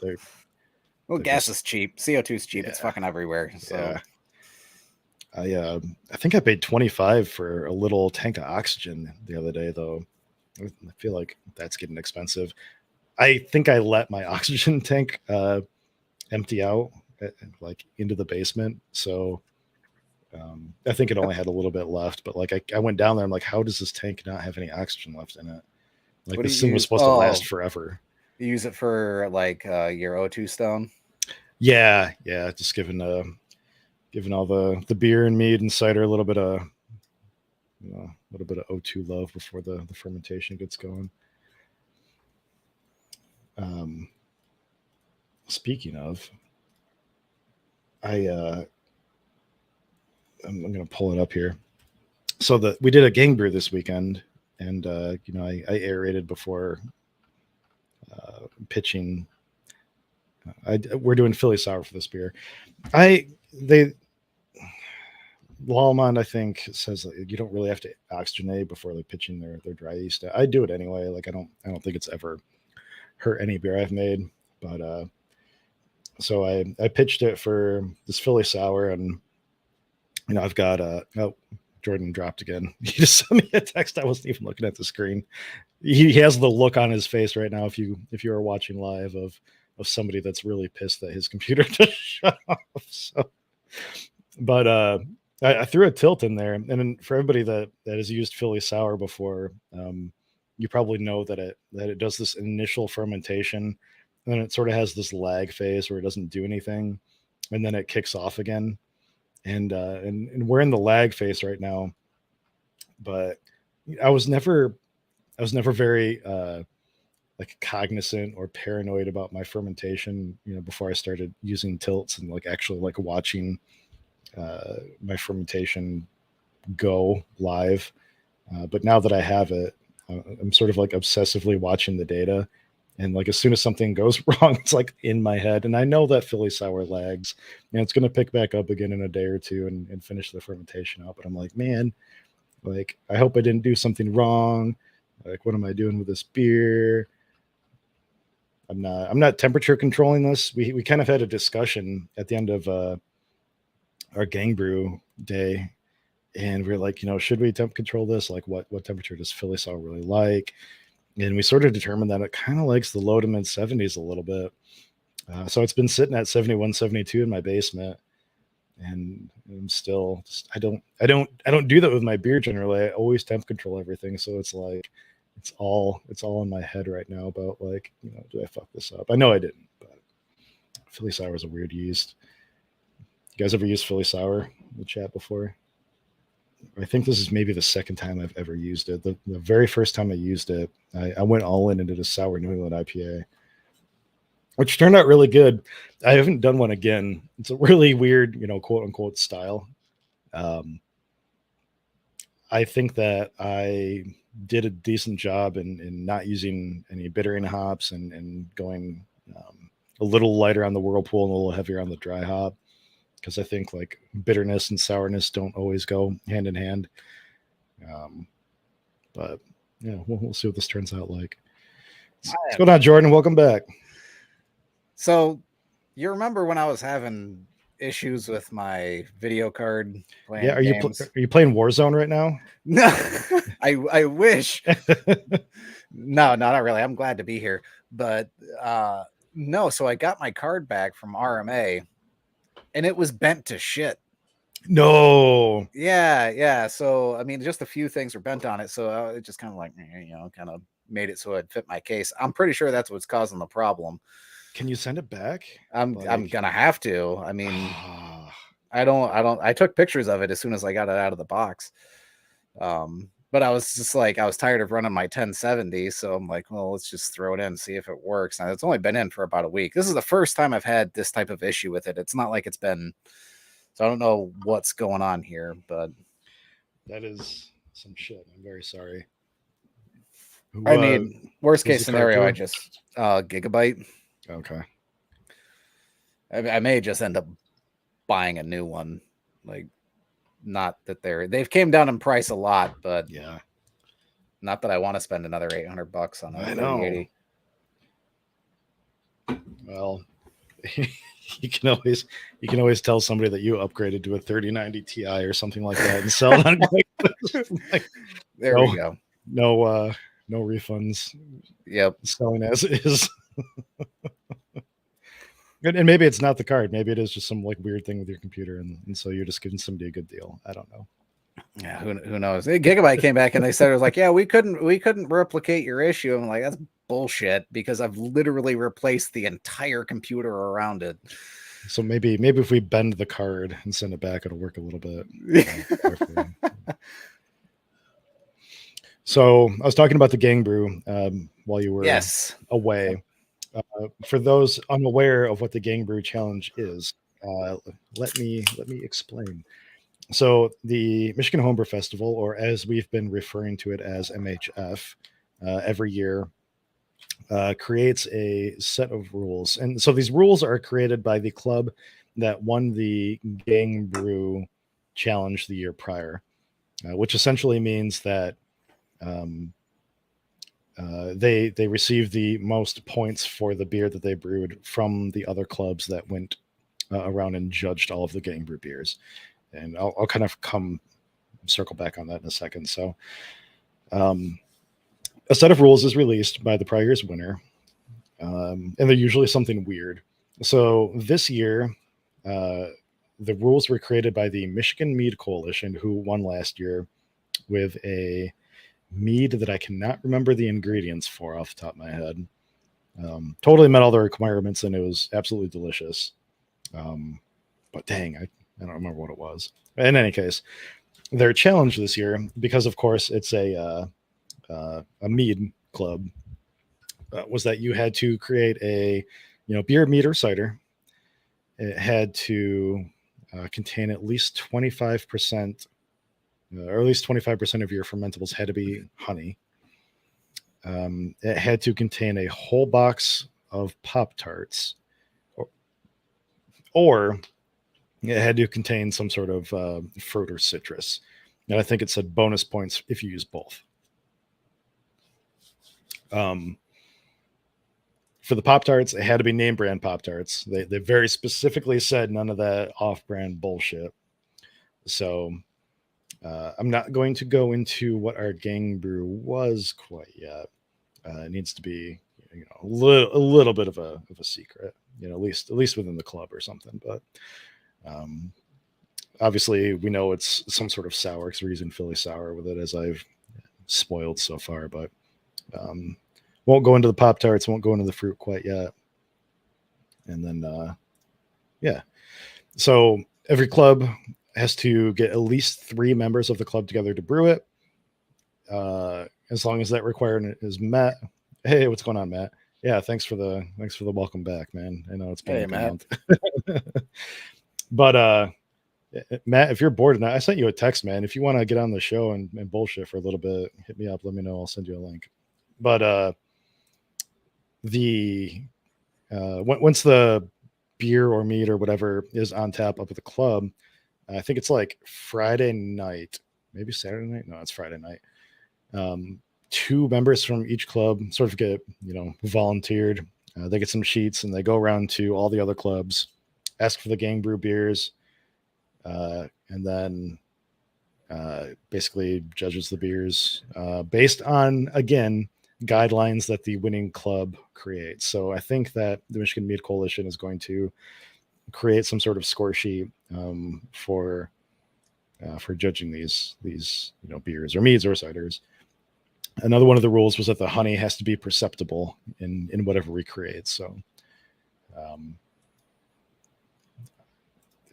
Well, They're gas just is cheap. CO2 is cheap. It's yeah, fucking everywhere. So I think I paid 25 for a little tank of oxygen the other day though. I feel like that's getting expensive. I think I let my oxygen tank empty out like into the basement. So I think it only had a little bit left, but like I went down there. I'm like, how does this tank not have any oxygen left in it? Like what do this you thing was use? supposed to last Oh, forever. you use it for like your O2 stone. Yeah, just giving all the beer and mead and cider a little bit of O2 love before the fermentation gets going. Um, Speaking of, I I'm gonna pull it up here. So we did a gang brew this weekend, and I aerated before pitching. We're doing Philly sour for this beer. I they Lallemand, I think, says that you don't really have to oxygenate before like pitching their dry yeast. I do it anyway. Like I don't think it's ever hurt any beer I've made. But so I pitched it for this Philly sour, and I've got oh, Jordan dropped again. He just sent me a text. I wasn't even looking at the screen. He has the look on his face right now. If you are watching live of somebody that's really pissed that his computer just shut off. So, but I threw a tilt in there, and then for everybody that has used Philly sour before, you probably know that it does this initial fermentation, and then it sort of has this lag phase where it doesn't do anything, and then it kicks off again, and we're in the lag phase right now. But I was never very like cognizant or paranoid about my fermentation, before I started using tilts and like actually like watching my fermentation go live. But now that I have it, I'm sort of like obsessively watching the data. And like as soon as something goes wrong, it's like in my head. And I know that Philly sour lags, and it's going to pick back up again in a day or two and finish the fermentation out. But I'm like, man, like I hope I didn't do something wrong. Like, what am I doing with this beer? I'm not temperature controlling this. We kind of had a discussion at the end of our gang brew day, and we are like, should we temp control this? Like, what temperature does Philly sour really like? And we sort of determined that it kind of likes the low to mid 70s a little bit. So it's been sitting at 71, 72 in my basement, and I'm still just, I don't do that with my beer generally. I always temp control everything, so it's like it's all in my head right now about like, do I fuck this up? I know I didn't, but Philly sour is a weird yeast. You guys ever used Philly sour in the chat before? I think this is maybe the second time I've ever used it. The very first time I used it, I went all in and did a sour New England IPA, which turned out really good. I haven't done one again. It's a really weird, quote unquote style. Um, I think that I did a decent job in not using any bittering hops and going a little lighter on the whirlpool and a little heavier on the dry hop, because I think like bitterness and sourness don't always go hand in hand. Um, but yeah, we'll see what this turns out like. What's going on, Jordan? Welcome back. So, you remember when I was having issues with my video card playing Yeah, are games? you playing Warzone right now? No, I wish. No, not really. I'm glad to be here, but no. So I got my card back from RMA, and it was bent to shit. No. Yeah. So I mean, just a few things were bent on it, so it just kind of like kind of made it so it fit my case. I'm pretty sure that's what's causing the problem. Can you send it back? I'm gonna have to. I mean, I took pictures of it as soon as I got it out of the box. But I was just like, I was tired of running my 1070, so I'm like, well, let's just throw it in, see if it works. Now it's only been in for about a week. This is the first time I've had this type of issue with it. It's not like it's been, so I don't know what's going on here, but that is some shit. I'm very sorry. I mean, worst case scenario, I just Gigabyte. Okay. I may just end up buying a new one. Like, not that they've came down in price a lot, but yeah, not that I want to spend another $800 on a I know. 3080. Well, you can always tell somebody that you upgraded to a 3090 Ti or something like that and sell it on Craigslist. Like, There we go. No refunds. Yep. Selling as is. And maybe it's not the card. Maybe it is just some like weird thing with your computer, and so you're just giving somebody a good deal. I don't know. Yeah, who knows? Gigabyte came back and they said it was like, yeah, we couldn't replicate your issue. I'm like, that's bullshit because I've literally replaced the entire computer around it. So maybe if we bend the card and send it back, it'll work a little bit. So I was talking about the gang brew while you were away. For those unaware of what the gang brew challenge is, let me explain. So the Michigan Homebrew Festival, or as we've been referring to it as MHF, every year creates a set of rules. And so these rules are created by the club that won the gang brew challenge the year prior, which essentially means that they received the most points for the beer that they brewed from the other clubs that went around and judged all of the gang brew beers. And I'll kind of circle back on that in a second. So a set of rules is released by the prior year's winner, and they're usually something weird. So this year, the rules were created by the Michigan Mead Coalition, who won last year with a mead that I cannot remember the ingredients for off the top of my head. Totally met all the requirements, and it was absolutely delicious. But dang, I don't remember what it was. In any case, their challenge this year, because of course it's a mead club, was that you had to create a beer, mead, or cider. It had to contain at least 25%, or at least 25% of your fermentables had to be honey. It had to contain a whole box of Pop-Tarts, or it had to contain some sort of fruit or citrus. And I think it said bonus points if you use both. For the Pop-Tarts, it had to be name brand Pop-Tarts. They very specifically said none of that off-brand bullshit. So I'm not going to go into what our gang brew was quite yet. It needs to be a little bit of a secret, at least within the club or something. But obviously, we know it's some sort of sour because we're using Philly sour with it, as I've spoiled so far. But won't go into the Pop-Tarts, won't go into the fruit quite yet. And then, so every club has to get at least 3 members of the club together to brew it. As long as that requirement is met. Hey, what's going on, Matt? Yeah, thanks for the welcome back, man. I know it's been a month. But Matt, if you're bored tonight, I sent you a text, man. If you want to get on the show and bullshit for a little bit, hit me up. Let me know. I'll send you a link. But once the beer or mead or whatever is on tap up at the club, I think it's like Friday night, maybe Saturday night. No, it's Friday night. 2 members from each club sort of get, volunteered. They get some sheets and they go around to all the other clubs, ask for the gang brew beers, and then basically judges the beers based on, again, guidelines that the winning club creates. So I think that the Michigan Mead Coalition is going to create some sort of score sheet for judging these beers or meads or ciders. Another one of the rules was that the honey has to be perceptible in whatever we create. So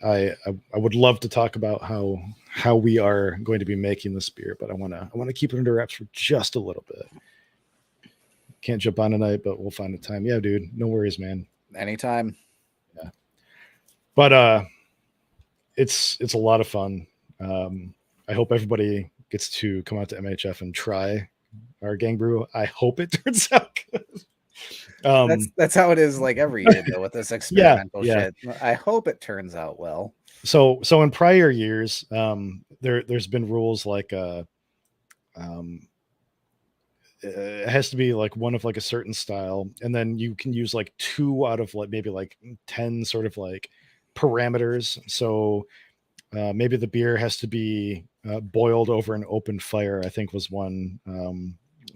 I would love to talk about how we are going to be making this beer, but I want to keep it under wraps for just a little bit. Can't jump on tonight, but we'll find a time. Yeah, dude, no worries, man. Anytime. Yeah, but it's a lot of fun. I hope everybody gets to come out to MHF and try our gang brew. I hope it turns out good. That's how it is like every year though with this experimental shit. I hope it turns out well. So in prior years, there's been rules like it has to be like one of like a certain style, and then you can use like two out of like maybe like 10 sort of like parameters. So maybe the beer has to be boiled over an open fire, I think was one Or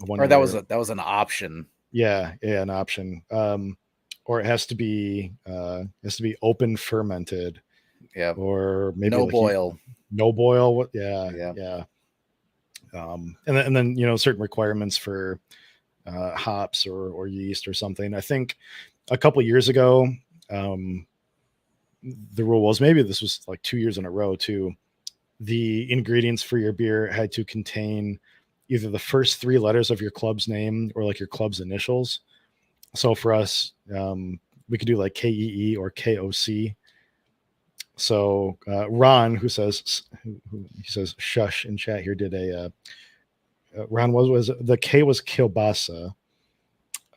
where that was an option. yeah, an option. Or it has to be open fermented, Yeah. or maybe No like you, boil. no boil. What? Yeah, Yeah. yeah. And then certain requirements for hops or yeast or something. I think a couple years ago, um, the rule was, maybe this was like 2 years in a row too. The ingredients for your beer had to contain either the first three letters of your club's name or like your club's initials. So for us, we could do like KEE or KOC. So Ron, who says he says shush in chat here, did a Ron was the K was kielbasa.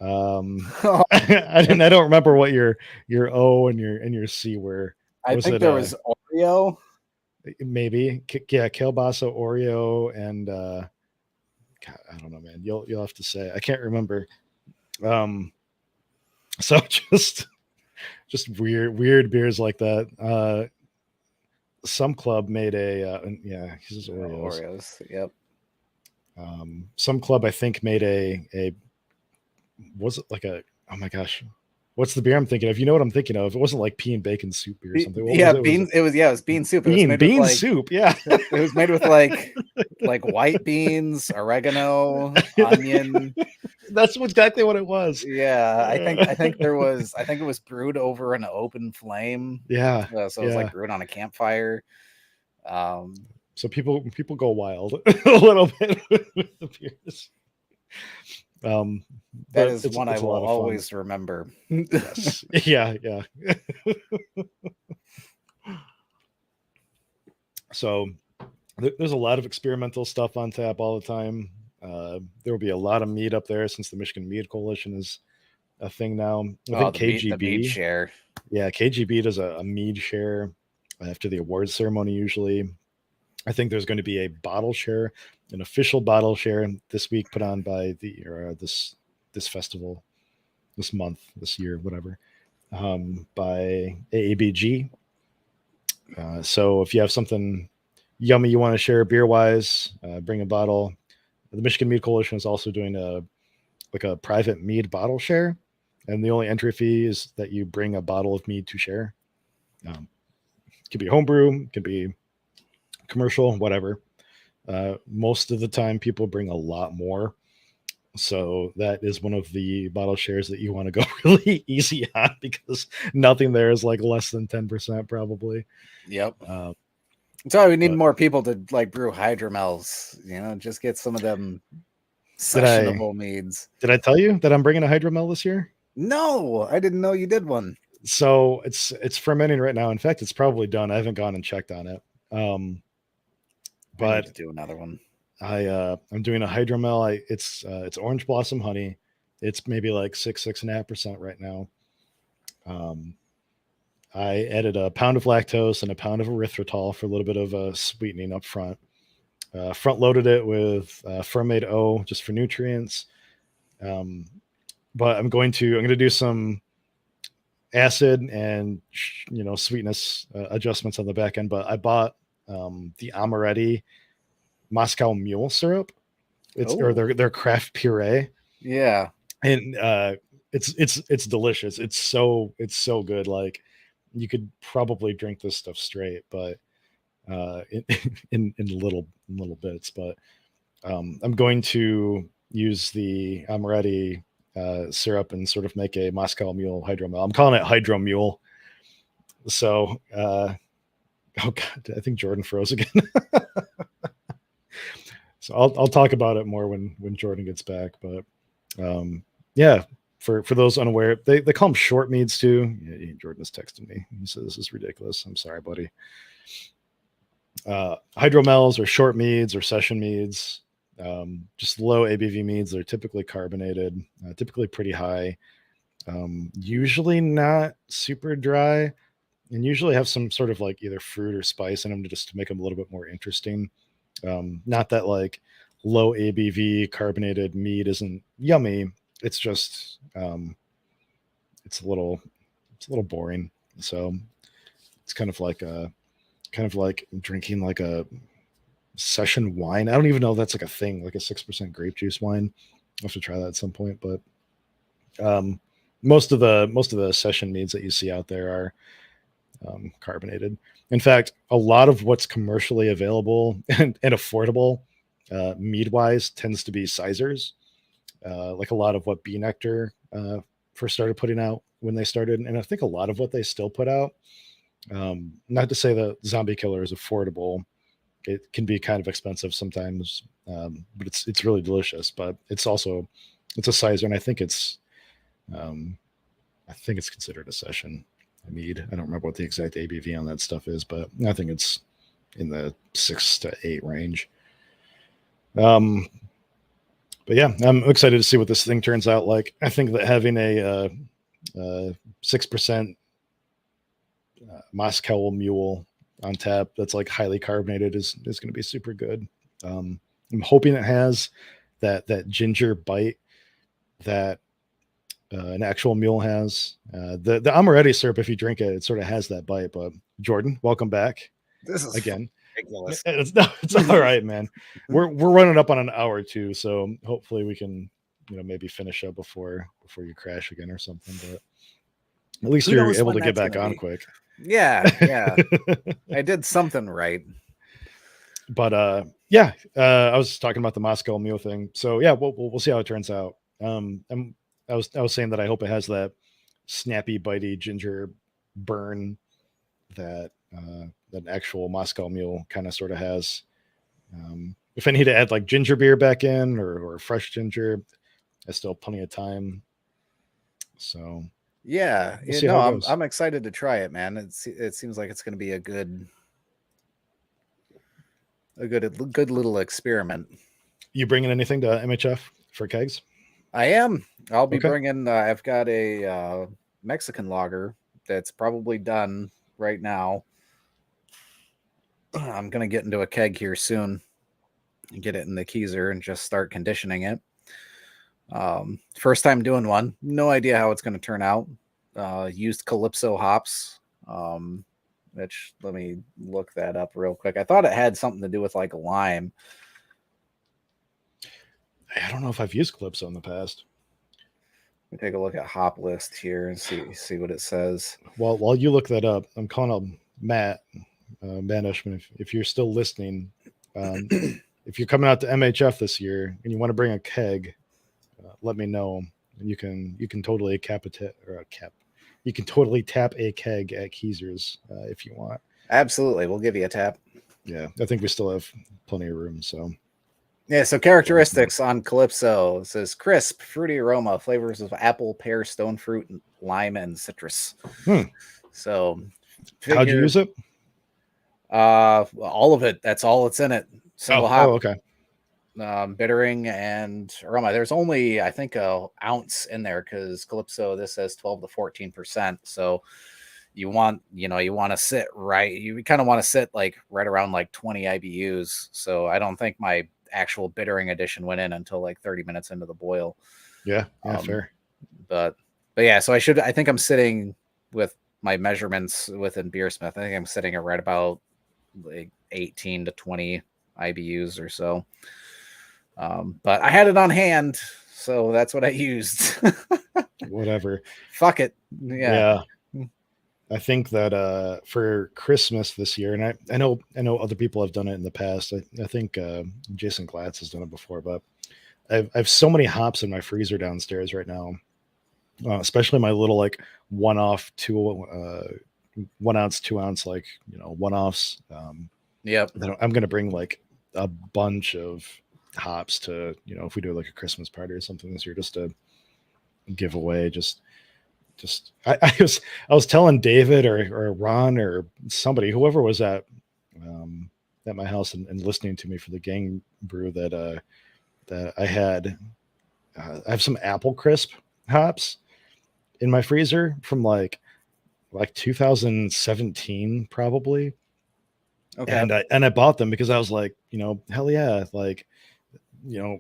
I don't remember what your O and your C were. I Was think it there was Oreo. maybe yeah, kielbasa, Oreo, and God, I don't know, man. You'll have to say. I can't remember. Um, so just weird beers like that. Some club made yeah, he says Oreos. Oreos. Yep. Some club I think made a was it like a, oh my gosh, what's the beer I'm thinking of? You know what I'm thinking of? It wasn't like pea and bacon soup beer or something. What Yeah, was it? beans. It was bean soup. It was made with Bean like soup. Yeah. it was made with like white beans, oregano, onion. That's exactly what it was. Yeah, I think it was brewed over an open flame. Yeah. So it was like brewed on a campfire. So people go wild a little bit with the beers. That is one I will always remember. Yes. Yeah. So there's a lot of experimental stuff on tap all the time. There will be a lot of mead up there since the Michigan Mead Coalition is a thing now. I think KGB, the mead share. Yeah, KGB does a mead share after the awards ceremony usually. I think there's going to be a bottle share, an official bottle share this week put on by this festival, this month, this year, whatever, by AABG. So if you have something yummy you want to share beer wise, bring a bottle. The Michigan Mead Coalition is also doing a private mead bottle share, and the only entry fee is that you bring a bottle of mead to share. It could be homebrew, it could be commercial, whatever. Most of the time, people bring a lot more. So that is one of the bottle shares that you want to go really easy on, because nothing there is like less than 10% probably. Yep. So we need more people to like brew hydromels, just get some of them sessionable meads. Did I tell you that I'm bringing a hydromel this year? No, I didn't know you did one. So it's fermenting right now. In fact, it's probably done. I haven't gone and checked on it. But I need to do another one. I'm doing a hydromel. It's orange blossom honey. It's maybe like 6.5% right now. I added a pound of lactose and a pound of erythritol for a little bit of sweetening up front. Front loaded it with Fermade O just for nutrients. But I'm going to do some acid and sweetness adjustments on the back end. But I bought the Amaretti Moscow Mule syrup. Or their craft puree. Yeah, and it's delicious. It's so good. Like, you could probably drink this stuff straight, but in little bits. But I'm going to use the Amaretti syrup and sort of make a Moscow Mule hydromel. I'm calling it Hydro Mule. So, oh God, I think Jordan froze again. So I'll talk about it more when Jordan gets back. But yeah, for those unaware, they call them short meads too. Yeah, Jordan is texting me. He says this is ridiculous. I'm sorry, buddy. Hydromels or short meads or session meads, just low ABV meads. They're typically carbonated, typically pretty high, usually not super dry, and usually have some sort of like either fruit or spice in them just to make them a little bit more interesting. Not that like low ABV carbonated mead isn't yummy. It's just it's a little boring. So it's kind of like drinking like a session wine. I don't even know if that's like a thing, like a 6% grape juice wine. I'll have to try that at some point. But um, most of the session meads that you see out there are carbonated. In fact, a lot of what's commercially available and affordable mead wise tends to be sizers. Like a lot of what Bee Nectar first started putting out when they started, and I think a lot of what they still put out. Not to say that Zombie Killer is affordable; it can be kind of expensive sometimes, but it's really delicious. But it's a sizer, and I think it's considered a session mead. I don't remember what the exact ABV on that stuff is, but I think it's in the 6 to 8 range. But yeah, I'm excited to see what this thing turns out like. I think that having a 6% Moscow Mule on tap that's like highly carbonated is going to be super good. I'm hoping it has that ginger bite that an actual mule has. The Amaretti syrup, if you drink it, it sort of has that bite. But Jordan, welcome back This is again. ridiculous. It's all right, man. We're running up on an hour too, so hopefully we can maybe finish up before you crash again or something. But at least Who you're knows able when to get that's back gonna on be? quick. Yeah. I did something right. But yeah, I was talking about the Moscow Mule thing. So yeah, we'll see how it turns out. I was saying that I hope it has that snappy, bitey ginger burn that that actual Moscow Mule kind of sort of has. If I need to add like ginger beer back in or fresh ginger, I still have plenty of time. So Yeah, we'll yeah. see No, how it I'm goes. I'm excited to try it, man. It seems like it's going to be a good little experiment. You bringing anything to MHF for kegs? I am. I'll be Okay. bringing. I've got a Mexican lager that's probably done right now. I'm gonna get into a keg here soon, and get it in the keezer, and just start conditioning it. First time doing one. No idea how it's going to turn out. Used Calypso hops. Which let me look that up real quick. I thought it had something to do with like a lime. I don't know if I've used Calypso in the past. Let me take a look at hop list here and see what it says. Well, while you look that up, I'm calling up Matt Manishman. If you're still listening, um, if you're coming out to MHF this year and you want to bring a keg, let me know. And you can totally cap a or a cap. You can totally tap a keg at Keezer's if you want. Absolutely, we'll give you a tap. Yeah, I think we still have plenty of room. So Yeah, so characteristics on Calypso. It says crisp, fruity aroma, flavors of apple, pear, stone fruit, lime, and citrus. So how'd you use it? All of it. That's all it's in it. Single hop. Okay. Bittering and aroma. There's only I think a ounce in there because Calypso this says 12 to 14%. So you want to sit right. You kind of want to sit like right around like 20 IBUs. So I don't think my actual bittering addition went in until like 30 minutes into the boil. Yeah, fair. But yeah, so I think I'm sitting with my measurements within Beersmith. I think I'm sitting at right about like 18 to 20 IBUs or so. But I had it on hand, so that's what I used. Whatever. Fuck it. Yeah. I think that for Christmas this year, and I know other people have done it in the past. I think Jason Glatz has done it before, but I have so many hops in my freezer downstairs right now, especially my little like 1 ounce, 2 ounce, like one offs. Yep. I'm gonna bring like a bunch of hops to if we do like a Christmas party or something this year, just to give away. I was telling David or Ron or somebody, whoever was at my house and listening to me for the gang brew that I have some apple crisp hops in my freezer from like 2017 probably. Okay. And I bought them because I was like, hell yeah, like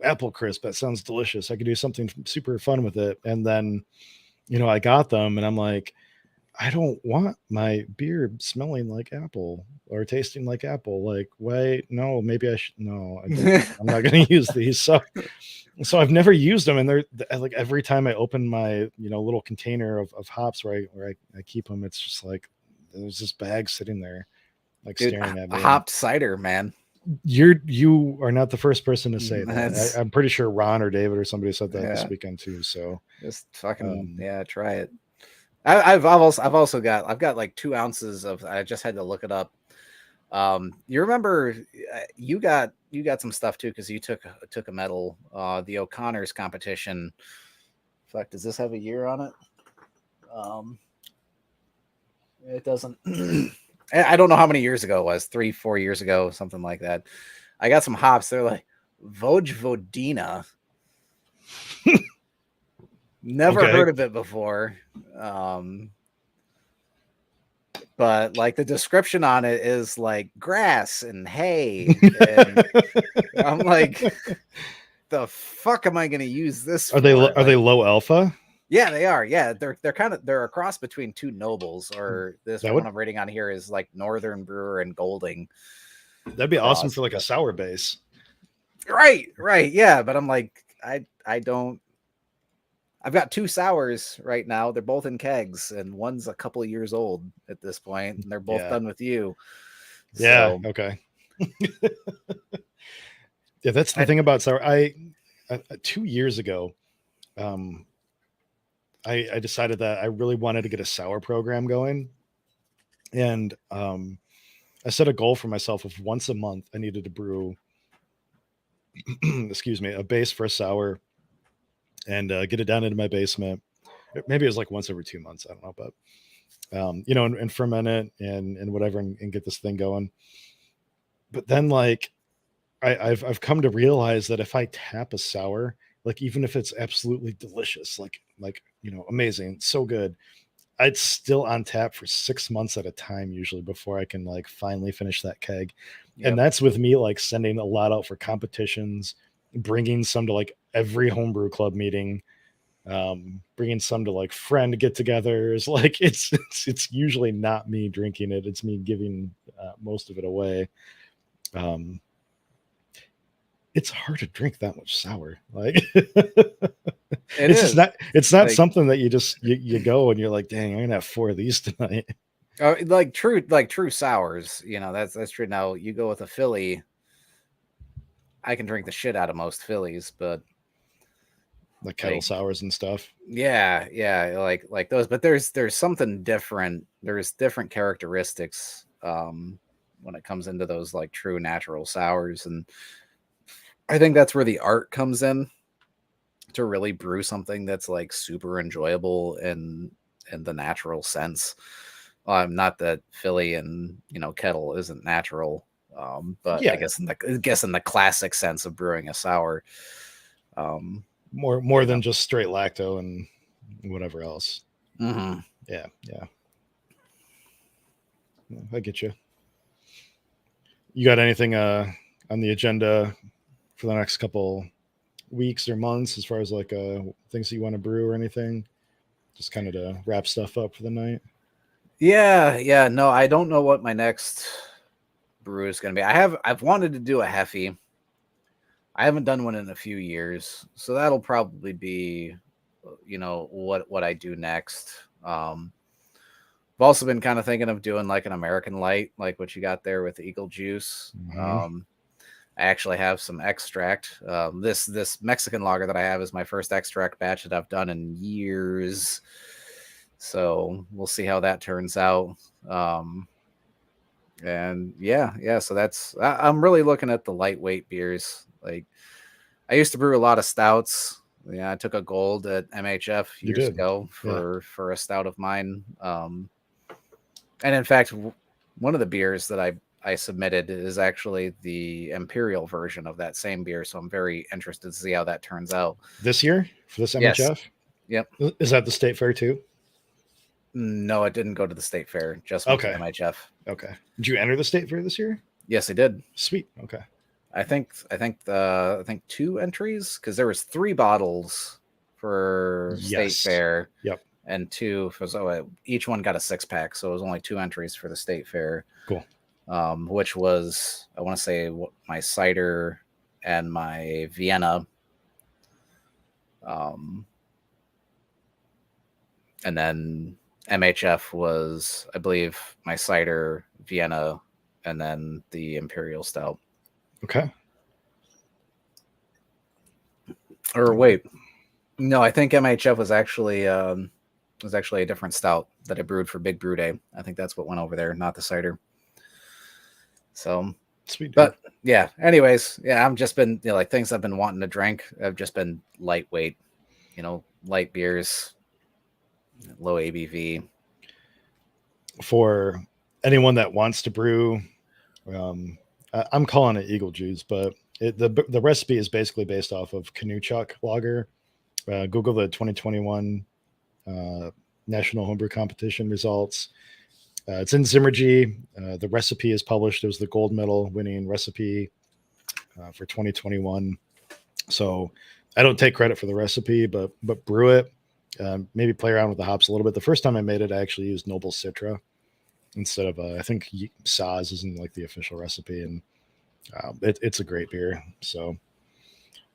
apple crisp. That sounds delicious. I could do something super fun with it. And then, I got them and I'm like, I don't want my beer smelling like apple or tasting like apple. Like, wait, no, maybe I should. No, I don't. I'm not going to use these. So I've never used them. And they're like every time I open my, little container of hops where I keep them, it's just like there's this bag sitting there, like Dude, staring at me. hopped cider, man. You are not the first person to say that. That's I'm pretty sure Ron or David or somebody said that this yeah. weekend too. So Just fucking try it. I've also got like 2 ounces of. I just had to look it up. You remember you got some stuff too because you took a medal. The O'Connor's competition. Fuck, does this have a year on it? It doesn't. I don't know how many years ago it was. 3-4 years ago, something like that. I got some hops. They're like Vojvodina. Never heard of it before. But like the description on it is like grass and hay. And I'm like, the fuck am I going to use this for? Are they low alpha? Yeah, they are. Yeah, they're a cross between 2 nobles, or this one I'm reading on here is like Northern Brewer and Golding. That'd be awesome for like a sour base. Right. Yeah, but I'm like, I don't. I've got 2 sours right now. They're both in kegs, and one's a couple of years old at this point, and they're both done with you. Yeah. So, okay. Yeah, that's the thing about sour. 2 years ago, I decided that I really wanted to get a sour program going, and I set a goal for myself of once a month I needed to brew, excuse me, a base for a sour, and get it down into my basement. Maybe it was like once every 2 months. I don't know, but and ferment it and whatever, and get this thing going. But then, like, I've come to realize that if I tap a sour, like even if it's absolutely delicious, like amazing, so good, it's still on tap for 6 months at a time usually before I can like finally finish that keg. Yep. And that's with me like sending a lot out for competitions, bringing some to like every homebrew club meeting, bringing some to like friend get-togethers. Like it's usually not me drinking it; it's me giving most of it away. It's hard to drink that much sour. Like it's not like, something that you go and you're like, dang, I'm gonna have 4 of these tonight. Like true sours, that's true. Now you go with a Philly, I can drink the shit out of most Phillies, but like kettle sours and stuff. Yeah, like those. But there's something different. There's different characteristics when it comes into those like true natural sours, and I think that's where the art comes in to really brew something that's like super enjoyable in the natural sense. Not that Philly and kettle isn't natural, but yeah. I guess in the classic sense of brewing a sour, more than just straight lacto and whatever else. Mm-hmm. Yeah, I get you. You got anything on the agenda for the next couple weeks or months as far as like things that you want to brew or anything? Just kind of to wrap stuff up for the night. Yeah. No, I don't know what my next brew is going to be. I've wanted to do a Heffy. I haven't done one in a few years, so that'll probably be, what I do next. I've also been kind of thinking of doing like an American light, like what you got there with Eagle Juice. Mm-hmm. I actually have some extract. This Mexican lager that I have is my first extract batch that I've done in years. So we'll see how that turns out. And yeah. So I'm really looking at the lightweight beers. Like I used to brew a lot of stouts. Yeah, I took a gold at MHF years ago for a stout of mine. And in fact, one of the beers that I submitted is actually the Imperial version of that same beer. So I'm very interested to see how that turns out. This year for this MHF? Yes. Yep. Is that the state fair too? No, it didn't go to the state fair. Just went to MHF. Okay. Did you enter the state fair this year? Yes, I did. Sweet. Okay. I think 2 entries, because there was 3 bottles for State Yes. Fair. Yep. And 2 for, so each one got a 6-pack, so it was only 2 entries for the State Fair. Cool. Which was, I want to say, my cider and my Vienna. And then MHF was, I believe, my cider, Vienna, and then the Imperial Stout. Okay. Or wait, no, I think MHF was actually a different stout that I brewed for Big Brew Day. I think that's what went over there, not the cider. So Sweet. But yeah, anyways, yeah, I've just been, like, things I've been wanting to drink have just been lightweight, light beers, low ABV. For anyone that wants to brew, I'm calling it Eagle Juice, but the recipe is basically based off of Canuchuck Lager. Google the 2021 National Homebrew Competition results. It's in Zimmergy. The recipe is published. It was the gold medal winning recipe for 2021. So I don't take credit for the recipe, but brew it. Maybe play around with the hops a little bit. The first time I made it, I actually used Noble Citra instead of I think Saz isn't like the official recipe, and it's a great beer. So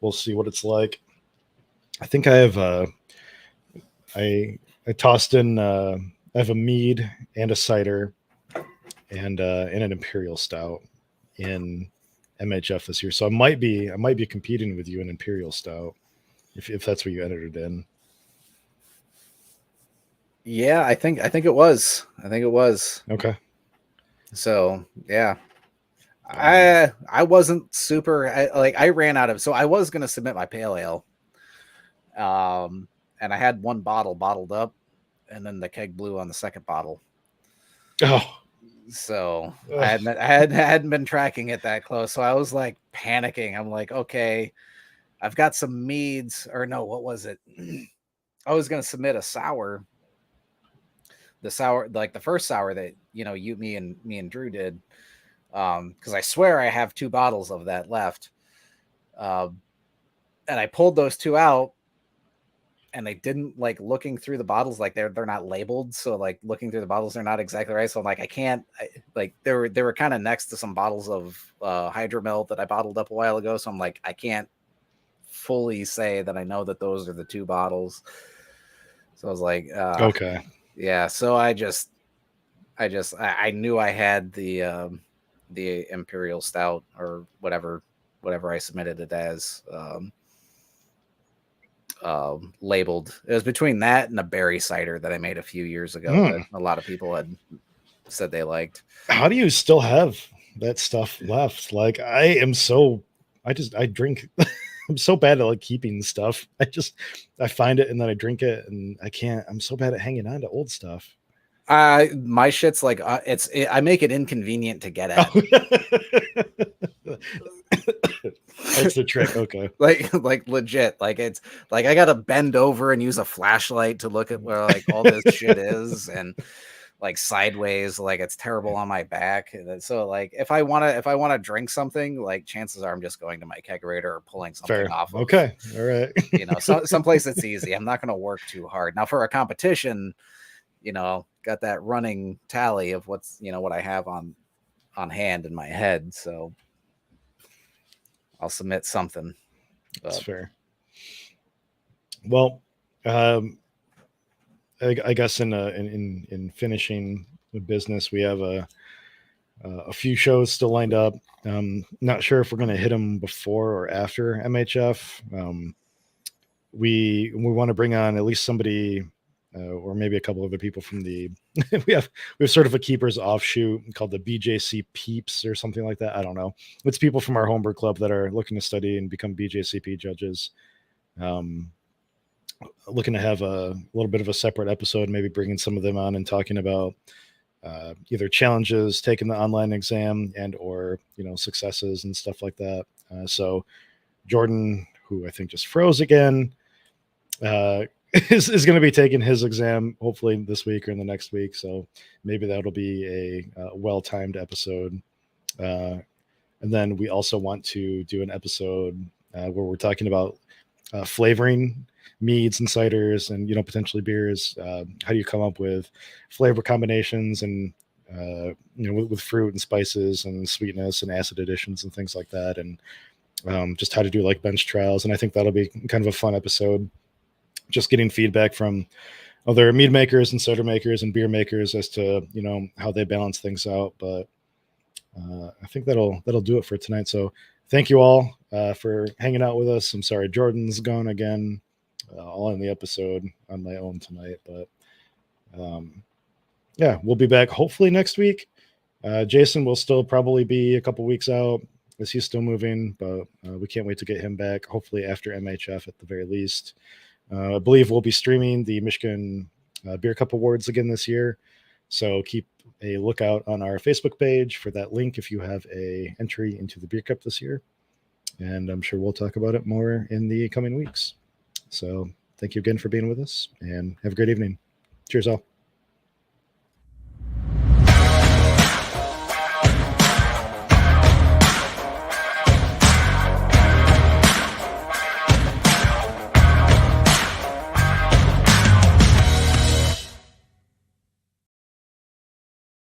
we'll see what it's like. I think I have I tossed in I have a mead and a cider and an imperial stout in MHF this year. So I might be competing with you in imperial stout if that's what you entered it in. Yeah, I think it was. Okay. So yeah, I wasn't super. I ran out of. So I was gonna submit my pale ale, and I had 1 bottle bottled up, and then the keg blew on the second bottle. Oh. So I hadn't been tracking it that close. So I was like panicking. I'm like, okay, I've got some meads, or no, what was it? I was gonna submit a sour. The sour, like the first sour that me and Drew did, because I swear I have 2 bottles of that left, and I pulled those 2 out, and they didn't, like, looking through the bottles, like they're not labeled, so like looking through the bottles they're not exactly right. So I'm like, I can't, like they were kind of next to some bottles of hydromel that I bottled up a while ago, so I'm like, I can't fully say that I know that those are the 2 bottles. So I was like, Okay. Yeah, so I knew I had the Imperial Stout, or whatever I submitted it as, labeled. It was between that and a berry cider that I made a few years ago that a lot of people had said they liked. How do you still have that stuff left? Like I drink. I'm so bad at like keeping stuff. I find it and then I drink it and I can't. I'm so bad at hanging on to old stuff. My shit's like, I make it inconvenient to get at. That's the trick. Okay. like legit. Like, it's like I gotta bend over and use a flashlight to look at where like all this shit is, and like sideways, like it's terrible on my back. So like if I wanna drink something, like chances are I'm just going to my kegerator or pulling something Fair. off of, Okay. All right. someplace that's easy. I'm not gonna work too hard. Now for a competition, got that running tally of what's what I have on hand in my head. So I'll submit something. That's fair. Well, I guess in finishing the business, we have a few shows still lined up. Not sure if we're going to hit them before or after MHF. We want to bring on at least somebody, or maybe a couple other people from the. we have sort of a keepers offshoot called the BJC Peeps or something like that. I don't know. It's people from our homebrew club that are looking to study and become BJCP judges. Looking to have a little bit of a separate episode, maybe bringing some of them on and talking about either challenges, taking the online exam, and or successes and stuff like that. So Jordan, who I think just froze again, is going to be taking his exam hopefully this week or in the next week. So maybe that'll be a well-timed episode. And then we also want to do an episode where we're talking about flavoring meads and ciders and, potentially beers. How do you come up with flavor combinations and, with fruit and spices and sweetness and acid additions and things like that. And just how to do like bench trials. And I think that'll be kind of a fun episode, just getting feedback from other mead makers and cider makers and beer makers as to, how they balance things out. But I think that'll do it for tonight. So thank you all for hanging out with us. I'm sorry Jordan's gone again, all in the episode on my own tonight. But yeah, we'll be back hopefully next week. Jason will still probably be a couple weeks out as he's still moving, but we can't wait to get him back, hopefully after MHF at the very least. I believe we'll be streaming the Michigan Beer Cup Awards again this year. So keep a lookout on our Facebook page for that link if you have a entry into the Beer Cup this year. And I'm sure we'll talk about it more in the coming weeks. So thank you again for being with us and have a great evening. Cheers all.